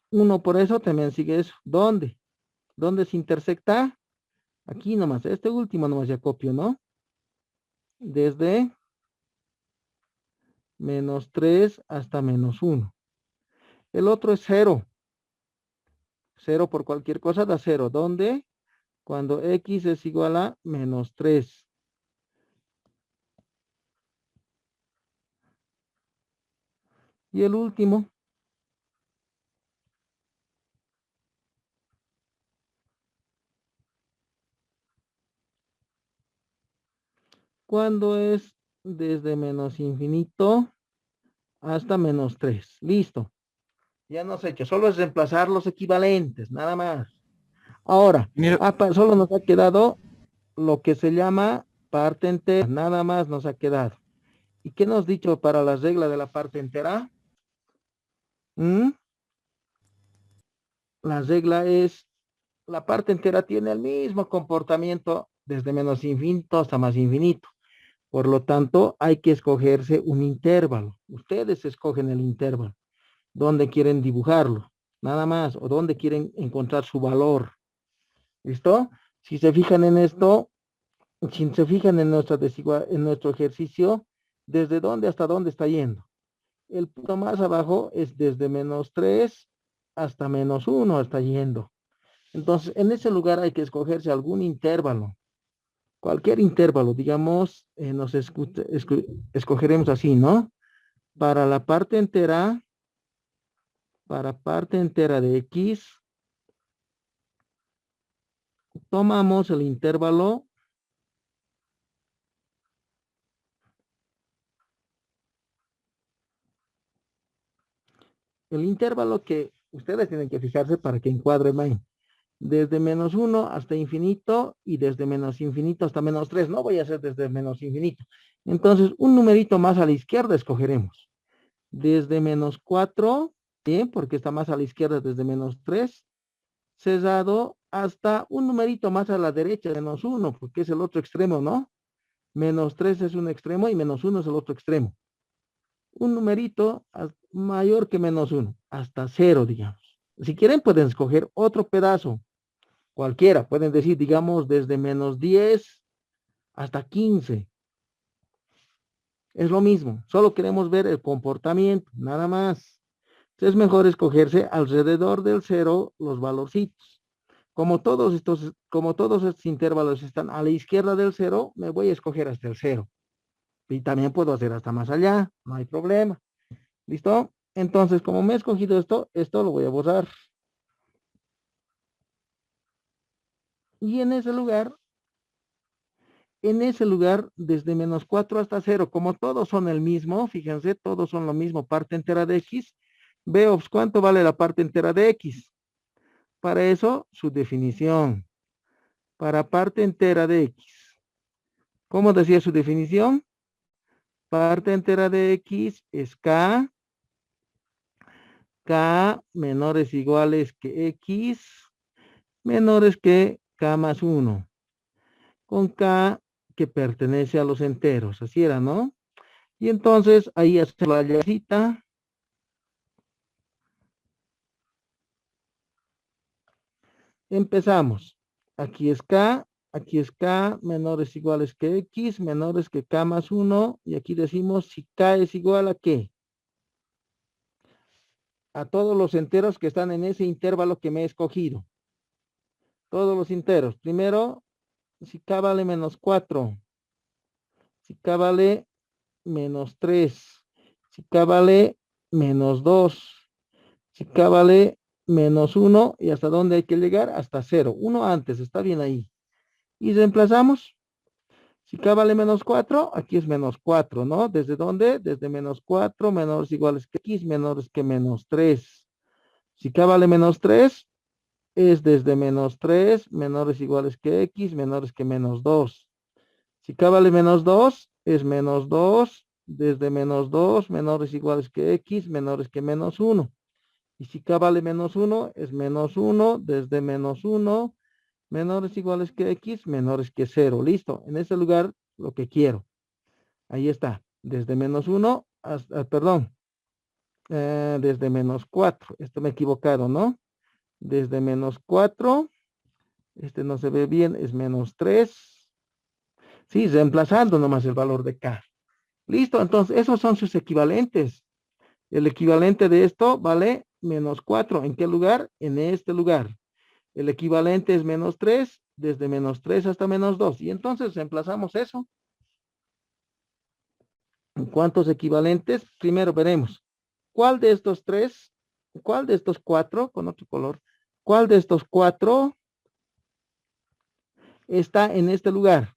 Uno por eso también sigue eso. ¿Dónde? ¿Dónde se intersecta? Aquí nomás. Este último nomás ya copio, ¿no? Desde menos 3 hasta menos 1. El otro es cero. Cero por cualquier cosa da cero. ¿Dónde? Cuando x es igual a menos 3. Y el último, cuando es desde menos infinito hasta menos 3. Listo. Ya nos he hecho. Solo es reemplazar los equivalentes, nada más. Ahora, Mira, solo nos ha quedado lo que se llama parte entera. Nada más nos ha quedado. ¿Y qué nos ha dicho para la regla de la parte entera? ¿Mm? La regla es, la parte entera tiene el mismo comportamiento desde menos infinito hasta más infinito. Por lo tanto, hay que escogerse un intervalo. Ustedes escogen el intervalo. ¿Dónde quieren dibujarlo? Nada más. O dónde quieren encontrar su valor. ¿Listo? Si se fijan en esto, si se fijan en en nuestro ejercicio, ¿desde dónde hasta dónde está yendo? El punto más abajo es desde menos 3 hasta menos 1 está yendo. Entonces, en ese lugar hay que escogerse algún intervalo. Cualquier intervalo, digamos, escogeremos así, ¿no? Para la parte entera, de x, tomamos el intervalo que ustedes tienen que fijarse para que encuadre bien. Desde menos 1 hasta infinito y desde menos infinito hasta menos 3. No voy a hacer desde menos infinito. Entonces, un numerito más a la izquierda escogeremos. Desde menos 4, bien, porque está más a la izquierda desde menos 3, cerrado hasta un numerito más a la derecha, menos 1, porque es el otro extremo, ¿no? Menos 3 es un extremo y menos 1 es el otro extremo. Un numerito mayor que menos 1, hasta 0, digamos. Si quieren, pueden escoger otro pedazo, cualquiera. Pueden decir, digamos, desde menos 10 hasta 15. Es lo mismo, solo queremos ver el comportamiento, nada más. Es mejor escogerse alrededor del 0 los valorcitos. Como todos estos intervalos están a la izquierda del 0, me voy a escoger hasta el 0. Y también puedo hacer hasta más allá, no hay problema. ¿Listo? Entonces, como me he escogido esto lo voy a borrar. Y en ese lugar, desde menos 4 hasta 0, como todos son el mismo, fíjense, todos son lo mismo, parte entera de x, veo cuánto vale la parte entera de x. Para eso, su definición. Para parte entera de x. ¿Cómo decía su definición? Parte entera de x es k menores iguales que x, menores que k más 1, con k que pertenece a los enteros, así era, ¿no? Y entonces ahí hace la llavecita. Empezamos. Aquí es k menores iguales que x, menores que k más 1, y aquí decimos si k es igual a qué. a todos los enteros que están en ese intervalo que me he escogido. Todos los enteros. Primero, si K vale menos 4. Si K vale menos 3. Si K vale menos 2. Si K vale menos 1. ¿Y hasta dónde hay que llegar? Hasta 0. 1 antes, está bien ahí. Y reemplazamos. Si K vale menos 4, aquí es menos 4, ¿no? ¿Desde dónde? Desde menos 4, menores iguales que X, menores que menos 3. Si K vale menos 3, es desde menos 3, menores iguales que X, menores que menos 2. Si K vale menos 2, es menos 2, desde menos 2, menores iguales que X, menores que menos 1. Y si K vale menos 1, es menos 1, desde menos 1, menores iguales que X, menores que 0. Listo. En ese lugar, lo que quiero. Ahí está. Desde menos 1 hasta, perdón, desde menos 4. Esto me he equivocado, ¿no? Desde menos 4, este no se ve bien, es menos 3. Sí, reemplazando nomás el valor de K. Listo, entonces esos son sus equivalentes. El equivalente de esto vale menos 4. ¿En qué lugar? En este lugar. El equivalente es menos 3, desde menos 3 hasta menos 2. Y entonces reemplazamos eso. ¿Cuántos equivalentes? Primero veremos. ¿Cuál de estos 3? ¿Cuál de estos 4? Con otro color. ¿Cuál de estos 4 está en este lugar?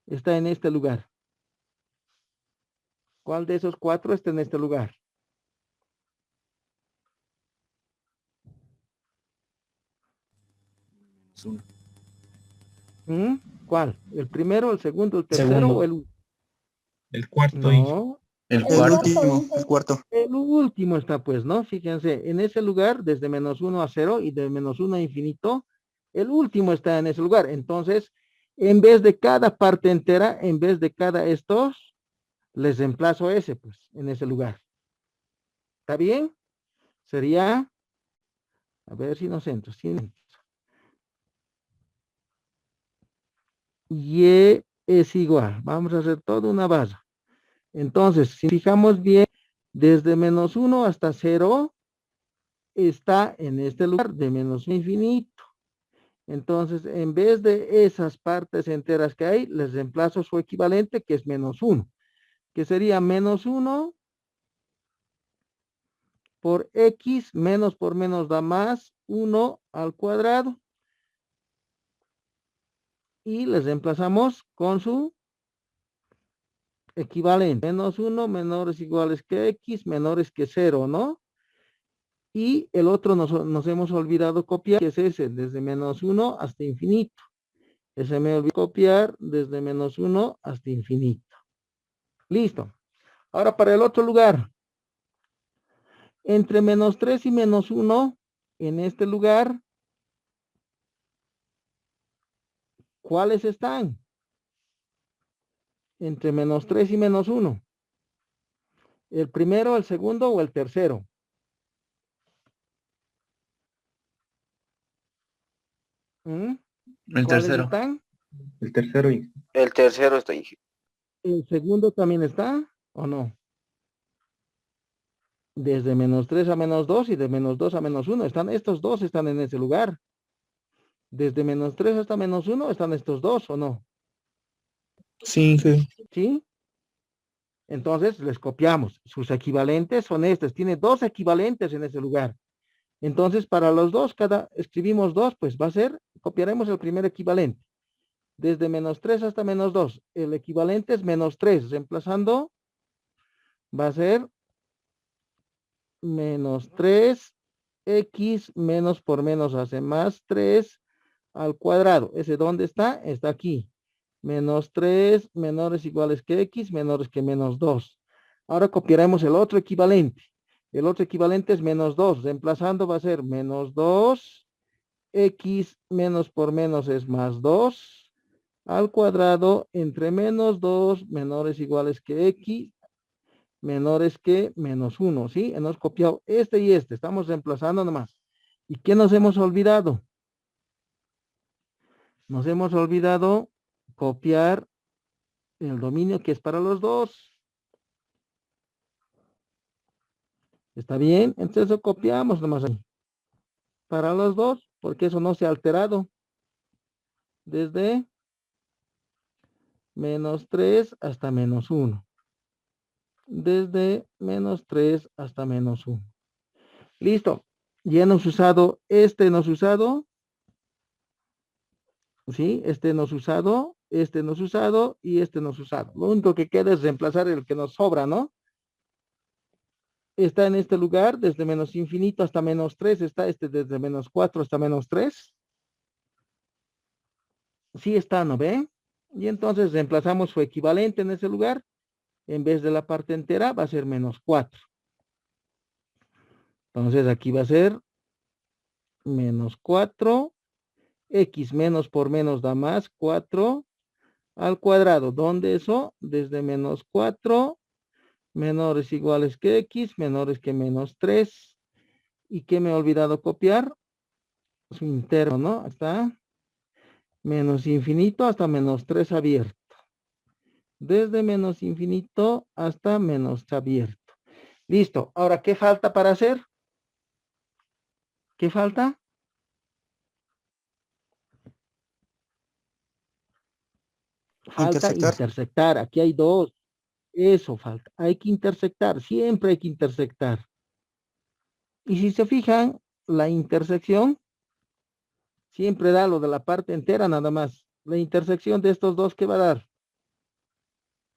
Está en este lugar. ¿Cuál de esos 4 está en este lugar? Es uno. ¿Mm? ¿Cuál? ¿El primero, el segundo, el tercero Segundo. o el último? El cuarto, Inge. No, El El cuarto. último. El cuarto. el último está pues, ¿no? Fíjense, en ese lugar, desde menos 1 a 0 y de menos 1 a infinito, el último está en ese lugar. Entonces, en vez de cada parte entera, en vez de cada estos, les reemplazo ese, pues, en ese lugar. ¿Está bien? Sería, a ver si nos entro. Y es igual. Vamos a hacer toda una barra. Entonces, si fijamos bien, desde menos 1 hasta 0 está en este lugar de menos infinito. Entonces, en vez de esas partes enteras que hay, les reemplazo su equivalente, que es menos 1, que sería menos 1 por X, menos por menos da más 1 al cuadrado. Y les reemplazamos con su equivalente. Menos 1 menores iguales que X, menores que 0, ¿no? Y el otro nos hemos olvidado copiar, que es ese, desde menos 1 hasta infinito. Ese me olvidó copiar desde menos 1 hasta infinito. Listo. Ahora para el otro lugar. Entre menos 3 y menos 1, en este lugar, ¿cuáles están? Entre menos 3 y menos 1. ¿El primero, el segundo o el tercero? ¿Mm? El ¿Cuáles tercero. están? El tercero, Inge. El tercero está Inge. ¿El segundo también está o no? Desde menos 3 a menos 2 y de menos 2 a menos 1. Estos dos están en ese lugar. Desde menos 3 hasta menos 1 están estos dos o no. Sí, Inge. ¿Sí? Entonces les copiamos. Sus equivalentes son estos. Tiene dos equivalentes en ese lugar. Entonces para los dos, escribimos 2, pues va a ser, copiaremos el primer equivalente. Desde menos 3 hasta menos 2. El equivalente es menos 3. Reemplazando, va a ser menos 3. X menos por menos hace más 3 al cuadrado. ¿Ese dónde está? Está aquí. Menos 3 menores iguales que X, menores que menos 2. Ahora copiaremos el otro equivalente. El otro equivalente es menos 2. Reemplazando va a ser menos 2. X menos por menos es más 2 al cuadrado entre menos 2 menores iguales que X, menores que menos 1, ¿sí? Hemos copiado este y este. Estamos reemplazando nomás. ¿Y qué nos hemos olvidado? Nos hemos olvidado copiar el dominio que es para los dos. ¿Está bien? Entonces lo copiamos nomás ahí. Para los dos, porque eso no se ha alterado. Desde menos 3 hasta menos 1. Desde menos 3 hasta menos 1. Listo. Ya hemos usado, este hemos usado. ¿Sí? Este hemos usado, este hemos usado y este hemos usado. Lo único que queda es reemplazar el que nos sobra, ¿no? Está en este lugar desde menos infinito hasta menos 3. Está este desde menos 4 hasta menos 3. Sí está, ¿no ve? Y entonces reemplazamos su equivalente en ese lugar. En vez de la parte entera va a ser menos 4. Entonces aquí va a ser menos 4. X menos por menos da más 4 al cuadrado. ¿Dónde eso? Desde menos 4 menores iguales que X, menores que menos 3. ¿Y qué me he olvidado copiar? Su interno, ¿no? Hasta menos infinito hasta menos 3 abierto. Desde menos infinito hasta menos abierto. Listo. Ahora, ¿qué falta para hacer? ¿Qué falta? Falta intersectar. Aquí hay dos. Eso falta. Hay que intersectar. Siempre hay que intersectar. Y si se fijan, la intersección siempre da lo de la parte entera nada más. La intersección de estos dos, ¿qué va a dar?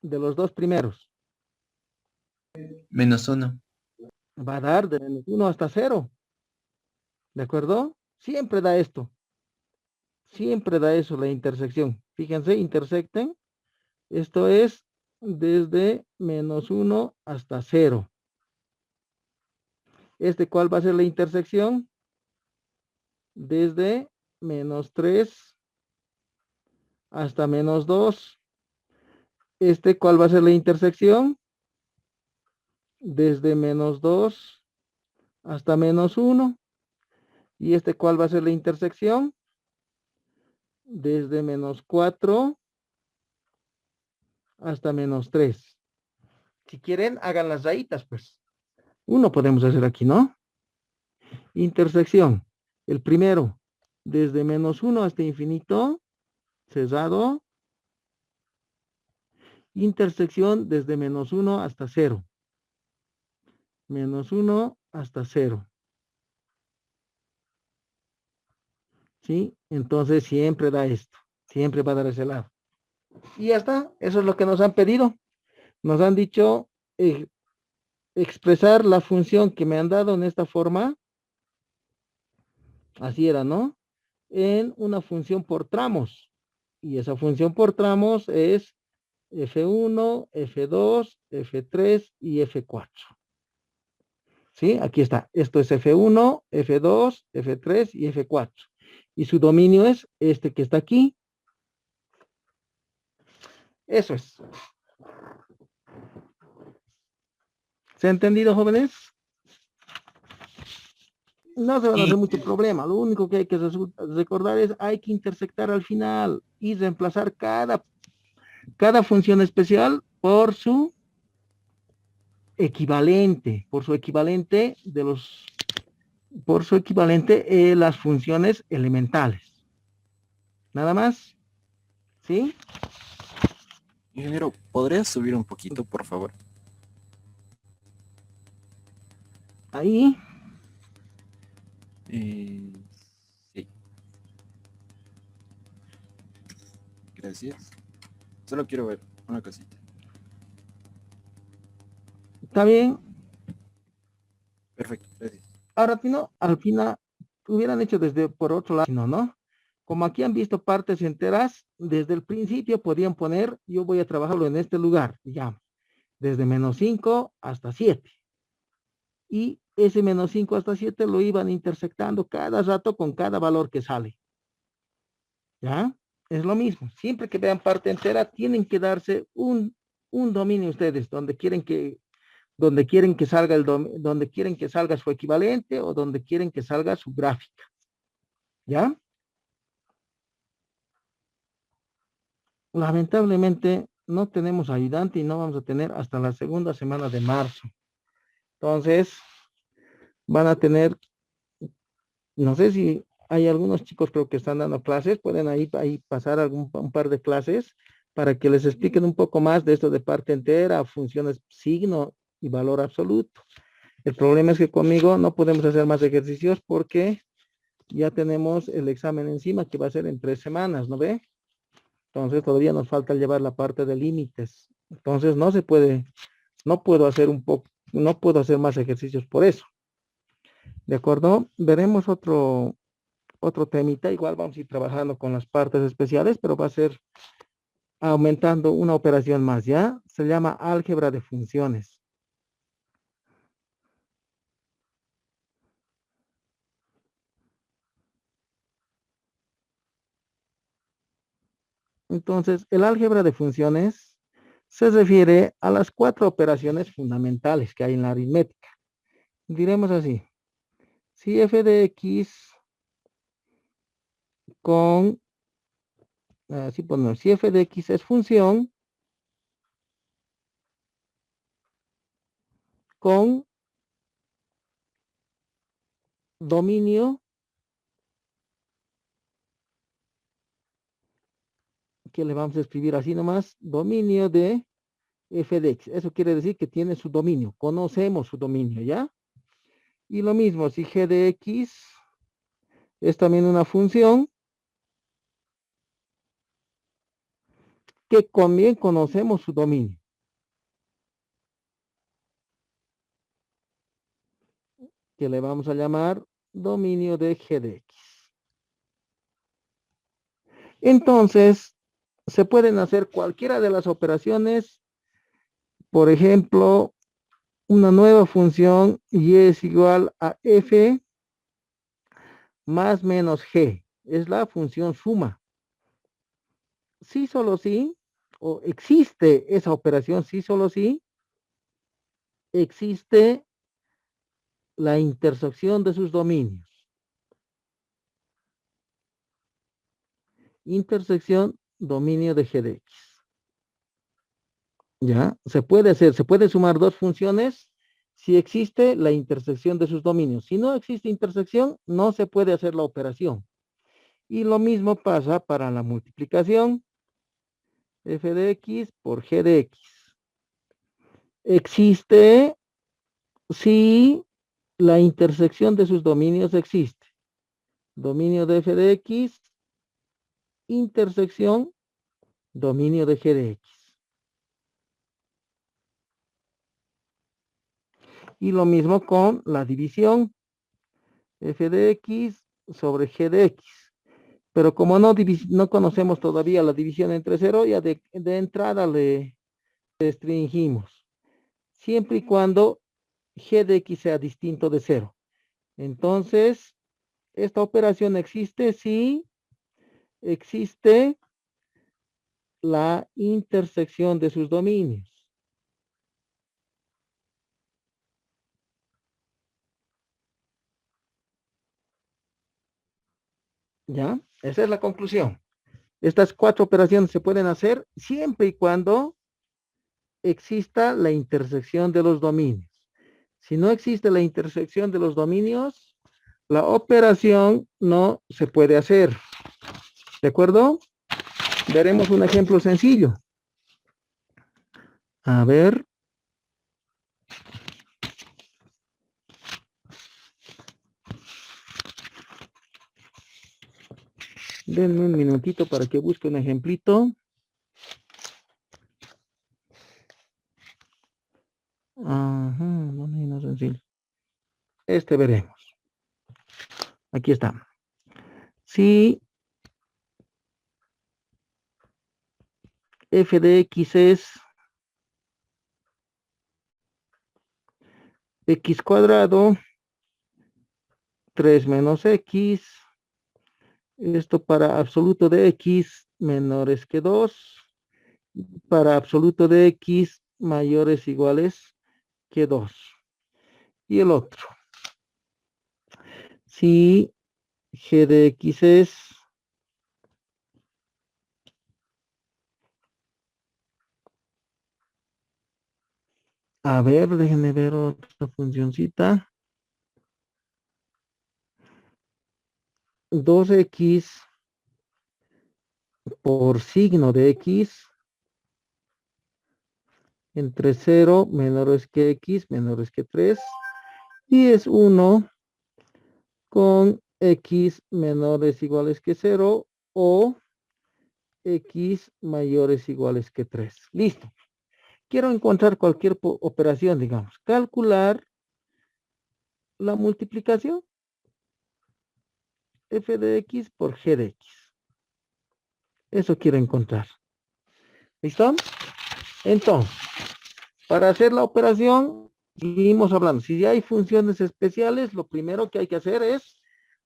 De los dos primeros. Menos 1. Va a dar de menos 1 hasta 0. ¿De acuerdo? Siempre da esto. Siempre da eso la intersección. Fíjense, intersecten. Esto es desde menos 1 hasta 0. ¿Cuál va a ser la intersección? Desde menos 3 hasta menos 2. ¿Cuál va a ser la intersección? Desde menos 2 hasta menos 1. ¿Y cuál va a ser la intersección? Desde menos 4 hasta menos 3. Si quieren, hagan las rayitas, pues. Uno podemos hacer aquí, ¿no? Intersección. El primero, desde menos 1 hasta infinito, cerrado. Intersección desde menos 1 hasta 0. Menos 1 hasta 0. ¿Sí? Entonces siempre da esto. Siempre va a dar ese lado. Y ya está. Eso es lo que nos han pedido. Nos han dicho expresar la función que me han dado en esta forma. Así era, ¿no? En una función por tramos. Y esa función por tramos es F1, F2, F3 y F4. ¿Sí? Aquí está. Esto es F1, F2, F3 y F4. Y su dominio es este que está aquí. Eso es. ¿Se ha entendido, jóvenes? No se van a hacer mucho problema. Lo único que hay que recordar es hay que intersectar al final y reemplazar cada función especial por su equivalente, las funciones elementales. Nada más. ¿Sí? Ingeniero, ¿podrías subir un poquito, por favor? Ahí. Sí. Gracias. Solo quiero ver una cosita. ¿Está bien? Perfecto, gracias. Ahora, al final, hubieran hecho desde por otro lado, ¿no? Como aquí han visto partes enteras, desde el principio podían poner, yo voy a trabajarlo en este lugar, digamos, desde menos 5 hasta 7. Y ese menos 5 hasta 7 lo iban intersectando cada rato con cada valor que sale. ¿Ya? Es lo mismo. Siempre que vean parte entera, tienen que darse un dominio ustedes, donde quieren que salga donde quieren que salga su equivalente o donde quieren que salga su gráfica. ¿Ya? Lamentablemente no tenemos ayudante y no vamos a tener hasta la segunda semana de marzo. Entonces, van a tener, no sé si hay algunos chicos creo que están dando clases, pueden ahí pasar un par de clases para que les expliquen un poco más de esto de parte entera, funciones, signo y valor absoluto. El problema es que conmigo no podemos hacer más ejercicios porque ya tenemos el examen encima que va a ser en 3 semanas, ¿no ve? Entonces todavía nos falta llevar la parte de límites. Entonces no se puede, no puedo hacer no puedo hacer más ejercicios por eso. ¿De acuerdo? Veremos otro temita. Igual vamos a ir trabajando con las partes especiales, pero va a ser aumentando una operación más, ¿ya? Se llama álgebra de funciones. Entonces, el álgebra de funciones se refiere a las 4 operaciones fundamentales que hay en la aritmética. Diremos así, si f de x con, así ponemos, si f de x es función con dominio, que le vamos a escribir así nomás, dominio de f de x. Eso quiere decir que tiene su dominio, conocemos su dominio, ¿ya? Y lo mismo, si g de x es también una función que también conocemos su dominio, que le vamos a llamar dominio de g de x. Entonces, se pueden hacer cualquiera de las operaciones, por ejemplo, una nueva función y es igual a f más menos g, es la función suma. Sí, solo sí, o existe esa operación, sí, solo sí, existe la intersección de sus dominios. Intersección, dominio de g de x. ¿Ya? Se puede hacer, se puede sumar 2 funciones si existe la intersección de sus dominios. Si no existe intersección, no se puede hacer la operación. Y lo mismo pasa para la multiplicación, f de x por g de x. Existe si la intersección de sus dominios existe. Dominio de f de x, intersección, dominio de g de x. Y lo mismo con la división, f de x sobre g de x. Pero como no conocemos todavía la división entre cero, ya de entrada le restringimos. Siempre y cuando g de x sea distinto de cero. Entonces, esta operación existe si existe la intersección de sus dominios. ¿Ya? Esa es la conclusión. Estas 4 operaciones se pueden hacer siempre y cuando exista la intersección de los dominios. Si no existe la intersección de los dominios, la operación no se puede hacer. ¿De acuerdo? Veremos un ejemplo sencillo. A ver. Denme un minutito para que busque un ejemplito. Ajá, no es sencillo. Este veremos. Aquí está. Si f de x es x cuadrado, 3 menos x, esto para absoluto de x menores que 2, para absoluto de x mayores iguales que 2. Y el otro. Si g de x es a ver, déjenme ver otra funcioncita. 2x por signo de x entre 0 menores que x menores que 3 y es 1 con x menores iguales que 0 o x mayores iguales que 3. Listo. Quiero encontrar cualquier operación, digamos. Calcular la multiplicación f de x por g de x. Eso quiero encontrar. ¿Listo? Entonces, para hacer la operación, seguimos hablando. Si hay funciones especiales, lo primero que hay que hacer es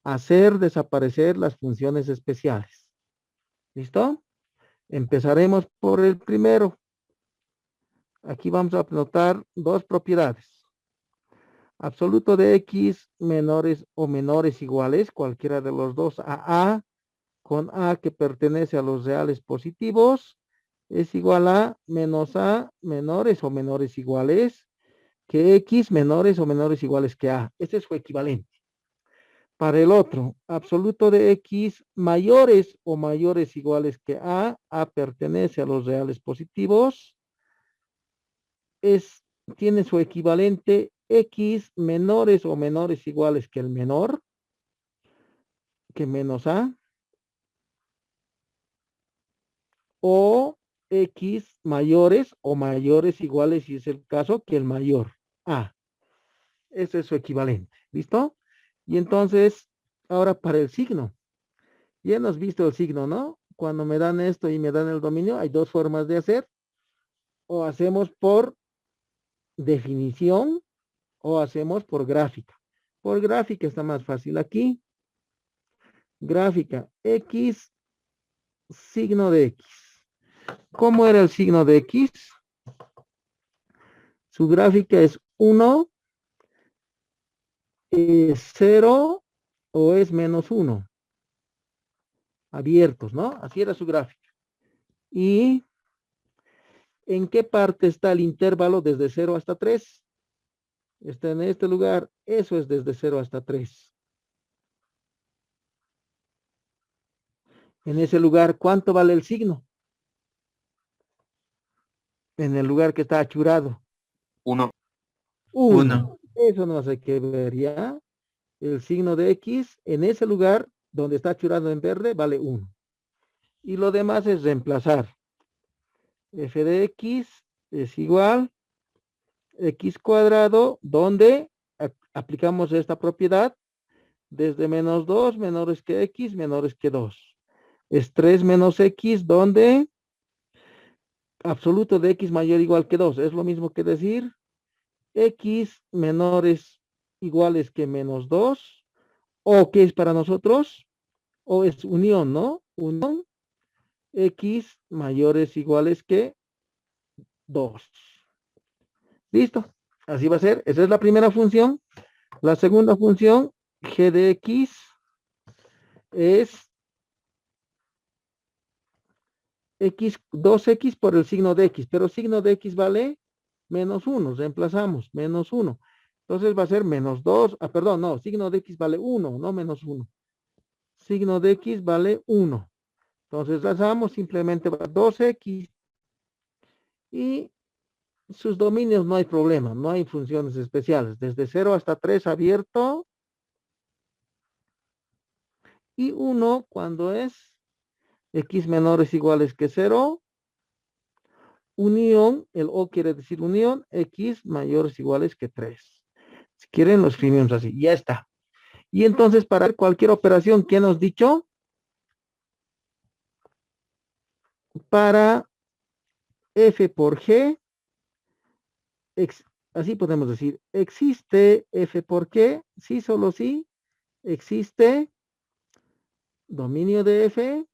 hacer desaparecer las funciones especiales. ¿Listo? Empezaremos por el primero. Aquí vamos a anotar dos propiedades. Absoluto de x menores o menores iguales, cualquiera de los dos, a con a que pertenece a los reales positivos, es igual a menos a menores o menores iguales que x menores o menores iguales que a. Este es su equivalente. Para el otro, absoluto de x mayores o mayores iguales que a pertenece a los reales positivos, tiene su equivalente x menores o menores iguales que el menor, que menos a, o x mayores o mayores iguales, si es el caso, que el mayor a. Ese es su equivalente. ¿Listo? Y entonces, ahora para el signo. Ya hemos visto el signo, ¿no? Cuando me dan esto y me dan el dominio, hay dos formas de hacer. O hacemos por definición o hacemos por gráfica. Por gráfica está más fácil aquí. Gráfica x, signo de x. ¿Cómo era el signo de x? Su gráfica es 1, es 0 o es menos 1. Abiertos, ¿no? Así era su gráfica. ¿Y en qué parte está el intervalo desde 0 hasta 3? Está en este lugar. Eso es desde 0 hasta 3. En ese lugar, ¿cuánto vale el signo? En el lugar que está achurado. 1. 1. Eso no hay que ver ya. El signo de x en ese lugar donde está achurado en verde vale 1. Y lo demás es reemplazar. F de x es igual x cuadrado, donde aplicamos esta propiedad desde menos 2 menores que x menores que 2. Es 3 menos x, donde absoluto de x mayor o igual que 2. Es lo mismo que decir x menores iguales que menos 2. ¿O qué es para nosotros? O es unión, ¿no? Unión x mayores iguales que 2. ¿Listo? Así va a ser. Esa es la primera función. La segunda función, g de x, es 2x por el signo de x, pero signo de x vale menos 1, reemplazamos, menos 1. Entonces va a ser menos 2, perdón, no, signo de x vale 1, no menos 1. Signo de x vale 1. Entonces reemplazamos, simplemente va 2x y sus dominios no hay problema, no hay funciones especiales. Desde 0 hasta 3 abierto y 1 cuando es x menores iguales que 0, unión, el O quiere decir unión, x mayores iguales que 3. Si quieren lo escribimos así, ya está. Y entonces para cualquier operación que hemos dicho, para f por g, así podemos decir, existe f por g, sí, solo sí, existe dominio de f,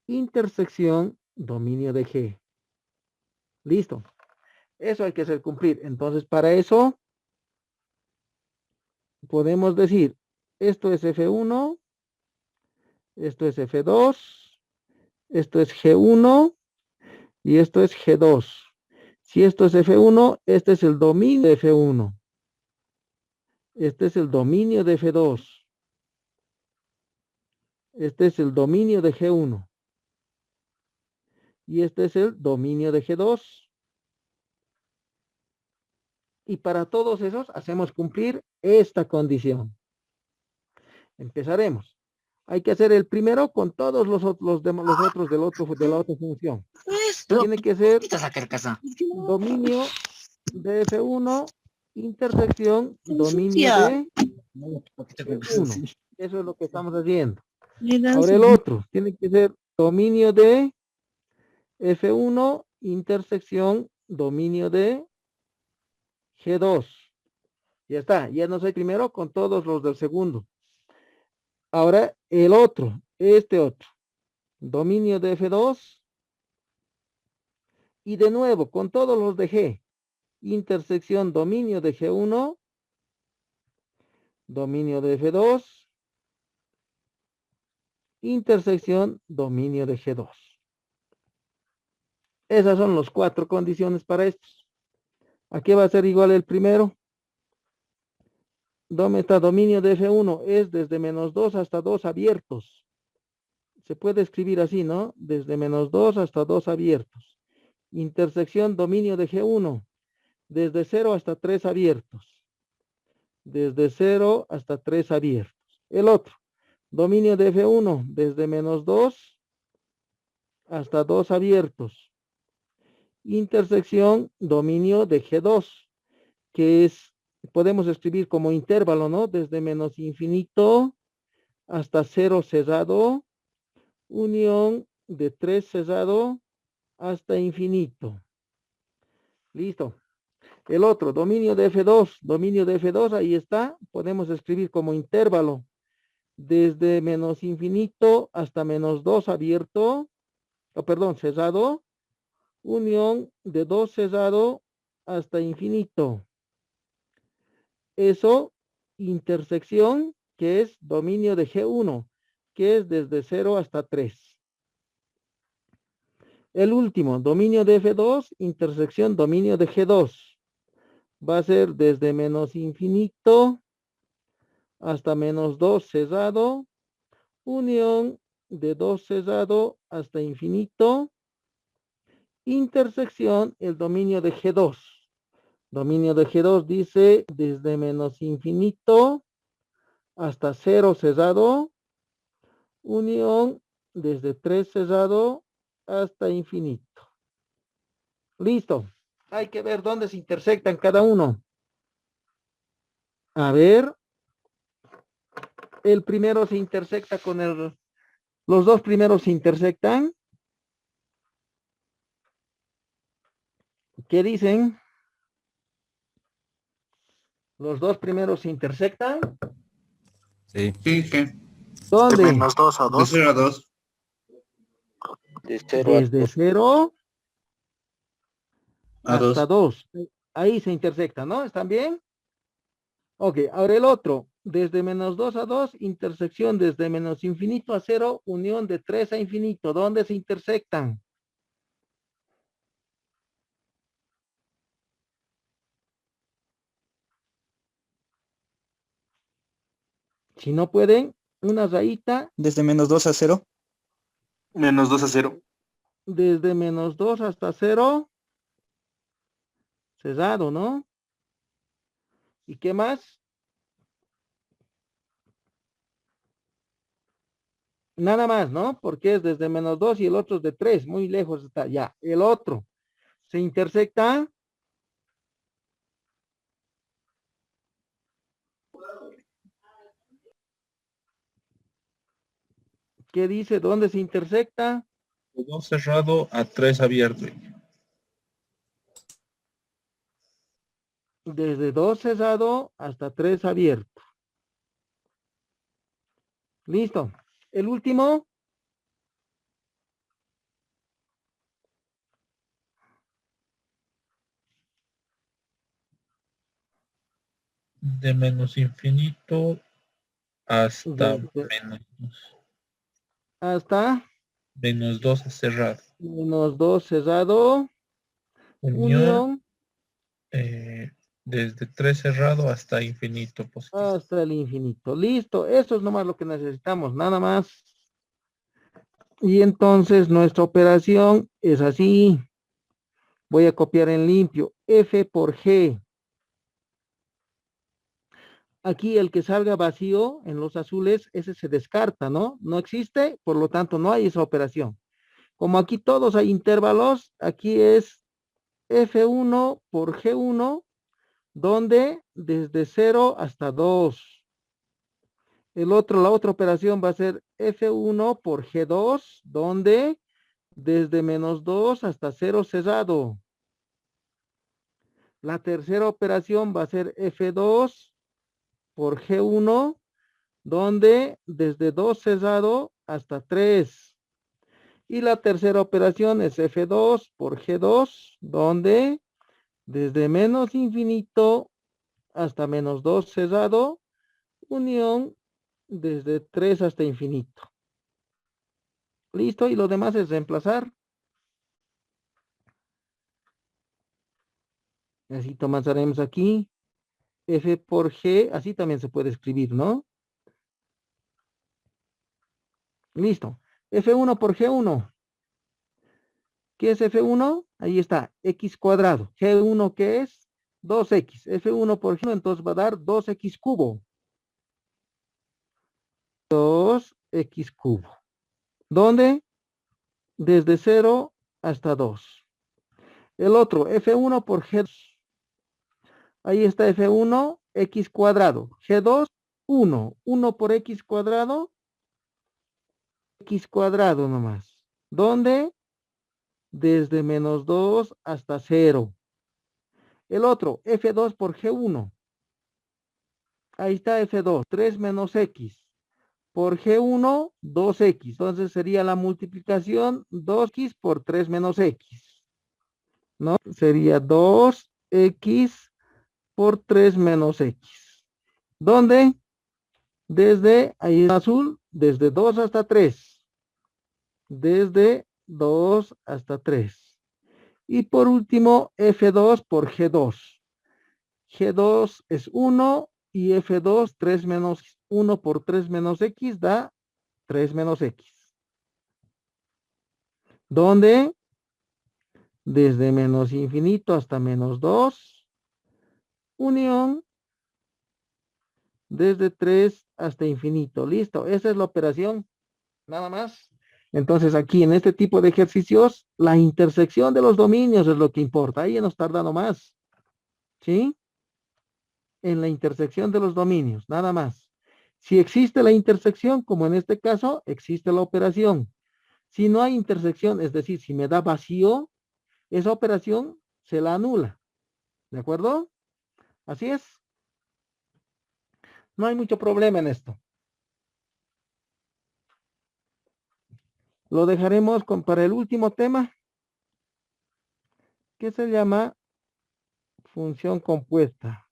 intersección dominio de g. Listo. Eso hay que hacer cumplir. Entonces, para eso, podemos decir, esto es F1, esto es F2, esto es G1 y esto es G2. Si esto es F1, este es el dominio de F1. Este es el dominio de F2. Este es el dominio de G1. Y este es el dominio de G2. Y para todos esos hacemos cumplir esta condición. Empezaremos. Hay que hacer el primero con todos los otros de la otra función. Tiene que ser dominio de F1, intersección, dominio de F1. Eso es lo que estamos haciendo. Ahora el otro, tiene que ser dominio de F1, intersección, dominio de G2. Ya está, ya no soy primero con todos los del segundo. Ahora el otro, este otro, dominio de F2 y de nuevo con todos los de G, intersección dominio de G1, dominio de F2, intersección dominio de G2. Esas son las 4 condiciones para estos. Aquí va a ser igual el primero. ¿Dónde está dominio de F1? Es desde -2 hasta 2 abiertos. Se puede escribir así, ¿no? Desde -2 hasta 2 abiertos. Intersección dominio de G1. Desde 0 hasta 3 abiertos. Desde 0 hasta 3 abiertos. El otro. Dominio de F1. Desde -2 hasta 2 abiertos. Intersección dominio de G2. Que es, podemos escribir como intervalo, ¿no? Desde menos infinito hasta 0 cerrado, unión de 3 cerrado hasta infinito. Listo. El otro, dominio de F2, ahí está, podemos escribir como intervalo desde menos infinito hasta -2 abierto, cerrado, unión de 2 cerrado hasta infinito. Eso, intersección, que es dominio de G1, que es desde 0 hasta 3. El último, dominio de F2, intersección dominio de G2. Va a ser desde menos infinito hasta -2 cerrado, unión de 2 cerrado hasta infinito, intersección el dominio de G2. Dominio de G2 dice desde menos infinito hasta 0 cerrado, unión desde 3 cerrado hasta infinito. Listo. Hay que ver dónde se intersectan cada uno. A ver. El primero se intersecta con los dos primeros se intersectan. ¿Qué dicen? Los dos primeros se intersectan. Sí. Sí, ¿qué? ¿Dónde? De -2 a 2. De 0 a Desde 2. 0 A hasta 2. 2. Ahí se intersectan, ¿no? ¿Están bien? Ok, ahora el otro. Desde -2 a 2, intersección desde menos infinito a 0, unión de 3 a infinito. ¿Dónde se intersectan? Si no pueden, una rayita. Desde -2 a 0. -2 a 0. Desde -2 hasta 0. Cerrado, ¿no? ¿Y qué más? Nada más, ¿no? Porque es desde -2 y el otro es de 3. Muy lejos está. Ya, el otro. Se intersecta. ¿Qué dice? ¿Dónde se intersecta? De 2 cerrado a 3 abierto. Desde 2 cerrado hasta 3 abierto. Listo. El último. De menos infinito hasta Hasta -2 a cerrado. -2 cerrado. Unión. Desde 3 cerrado hasta infinito positivo. Hasta el infinito. Listo. Eso es nomás lo que necesitamos. Nada más. Y entonces nuestra operación es así. Voy a copiar en limpio. F por G. Aquí el que salga vacío en los azules, ese se descarta, ¿no? No existe, por lo tanto no hay esa operación. Como aquí todos hay intervalos, aquí es F1 por G1, donde desde 0 hasta 2. La otra operación va a ser F1 por G2, donde desde -2 hasta 0 cerrado. La tercera operación va a ser F2 por G1, donde desde 2 cerrado hasta 3. Y la tercera operación es F2 por G2, donde desde menos infinito hasta -2 cerrado, unión desde 3 hasta infinito. Listo, y lo demás es reemplazar. Así tomaremos aquí F por G, así también se puede escribir, ¿no? Listo. F1 por G1. ¿Qué es F1? Ahí está, X cuadrado. G1, ¿qué es? 2X. F1 por G1, entonces va a dar 2X cubo. 2X cubo. ¿Dónde? Desde 0 hasta 2. El otro, F1 por G2. Ahí está F1, X cuadrado. G2, 1. 1 por X cuadrado. X cuadrado nomás. ¿Dónde? Desde -2 hasta 0. El otro, F2 por G1. Ahí está F2, 3 menos X. Por G1, 2X. Entonces sería la multiplicación 2X por 3 menos X. ¿No? Sería 2X por 3 menos X. ¿Dónde? Desde, ahí en azul, desde 2 hasta 3. Desde 2 hasta 3. Y por último, F2 por G2. G2 es 1 y F2, 3 menos 1 por 3 menos X da 3 menos X. ¿Dónde? Desde menos infinito hasta -2. Unión desde 3 hasta infinito. Listo, esa es la operación. Nada más. Entonces aquí en este tipo de ejercicios, la intersección de los dominios es lo que importa. Ahí nos tardando más. ¿Sí? En la intersección de los dominios, nada más. Si existe la intersección, como en este caso, existe la operación. Si no hay intersección, es decir, si me da vacío, esa operación se la anula. ¿De acuerdo? Así es. No hay mucho problema en esto. Lo dejaremos para el último tema, que se llama función compuesta.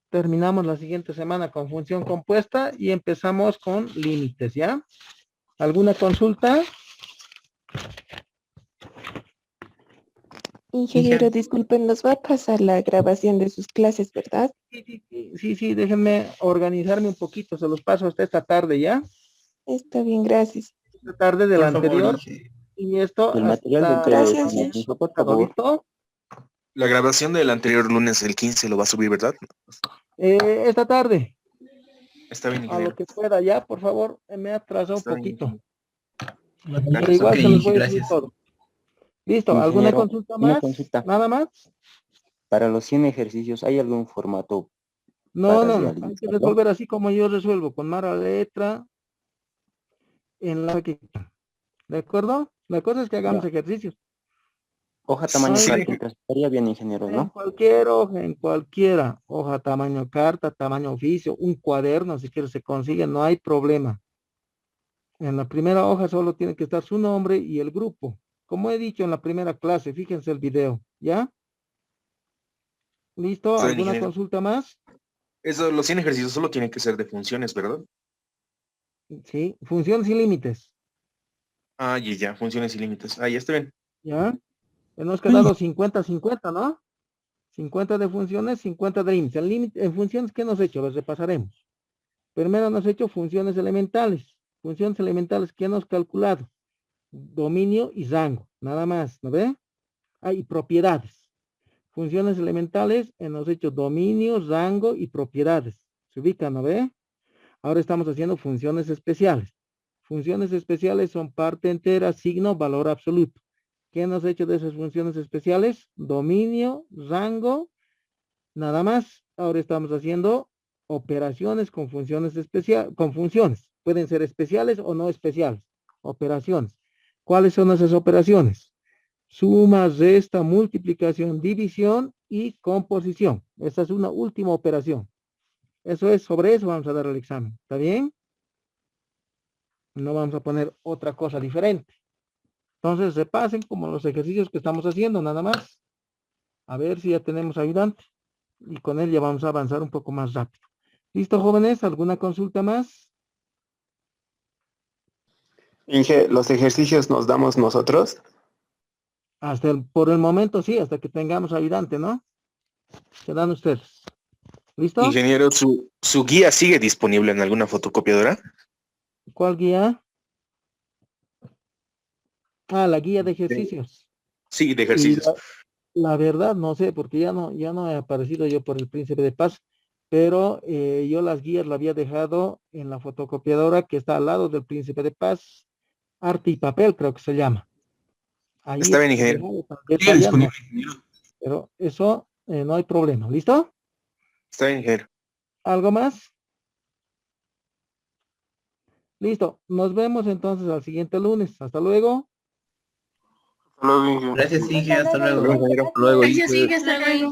Terminamos la siguiente semana con función compuesta y empezamos con límites, ¿ya? ¿Alguna consulta? Ingeniero, disculpen, nos va a pasar la grabación de sus clases, ¿verdad? Sí, déjenme organizarme un poquito, se los paso hasta esta tarde, ¿ya? Está bien, gracias. Esta tarde del Por favor, anterior. Inge. Y esto El material hasta... del Gracias. teléfono, por favor. ¿Listo? La grabación del anterior lunes, el 15, lo va a subir, ¿verdad? Esta tarde, Está bien, a lo ingeniero. que pueda, ya, por favor, me ha atrasado un Está bien, poquito. ingeniero. Pero igual Ok, se los voy a Inge, subir gracias. todo. ¿Listo? ¿Alguna Ingeniero, consulta una más? consulta. ¿Nada más? Para los 100 ejercicios, ¿hay algún formato No, para hay que realizarlo? resolver así como yo resuelvo, con mala letra, en la que... ¿De acuerdo? La cosa es que hagamos Ya. ejercicios. Hoja tamaño Ay, carpinta, estaría bien, ingeniero, en ¿no? cualquier hoja, en cualquiera, hoja, tamaño carta, tamaño oficio, un cuaderno, si quieres se consigue, no hay problema. En la primera hoja solo tiene que estar su nombre y el grupo. Como he dicho en la primera clase, fíjense el video, ¿ya? ¿Listo? Está bien, ¿Alguna ingeniero. consulta más? Eso, los 100 ejercicios solo tienen que ser de funciones, ¿verdad? Sí, funciones y límites, Ah, ya, funciones y límites. Ah, ya está bien. ¿ya? Hemos quedado 50-50, ¿no? 50 de funciones, 50 de límites. En funciones, ¿qué nos ha hecho? Los repasaremos. Primero nos ha hecho funciones elementales. Funciones elementales, ¿qué hemos calculado? Dominio y rango, nada más, ¿no ve? Y propiedades. Funciones elementales, hemos hecho dominio, rango y propiedades. Se ubican, ¿no ve? Ahora estamos haciendo funciones especiales. Funciones especiales son parte entera, signo, valor absoluto. ¿Qué hemos hecho de esas funciones especiales? Dominio, rango, nada más. Ahora estamos haciendo operaciones con funciones especiales, con funciones. Pueden ser especiales o no especiales. Operaciones. ¿Cuáles son esas operaciones? Suma, resta, multiplicación, división y composición. Esta es una última operación. Eso es, sobre eso vamos a dar el examen. ¿Está bien? No vamos a poner otra cosa diferente. Entonces repasen como los ejercicios que estamos haciendo, nada más. A ver si ya tenemos ayudante. Y con él ya vamos a avanzar un poco más rápido. ¿Listo, jóvenes? ¿Alguna consulta más? Inge, ¿los ejercicios nos damos nosotros? Por el momento sí, hasta que tengamos ayudante, ¿no? Se dan ustedes. ¿Listo? Ingeniero, ¿su guía sigue disponible en alguna fotocopiadora? ¿Cuál guía? La guía de ejercicios. Sí, de ejercicios. La verdad no sé, porque ya no he aparecido yo por el Príncipe de Paz, pero yo las guías la había dejado en la fotocopiadora que está al lado del Príncipe de Paz, Arte y Papel, creo que se llama. Ahí está bien, ingeniero. Está disponible, ingeniero. Pero eso no hay problema. ¿Listo? Está bien, ingeniero. ¿Algo más? Listo. Nos vemos entonces al siguiente lunes. Hasta luego. Gracias, Inge. Hasta luego. Luego, Gracias, Inge. Hasta luego.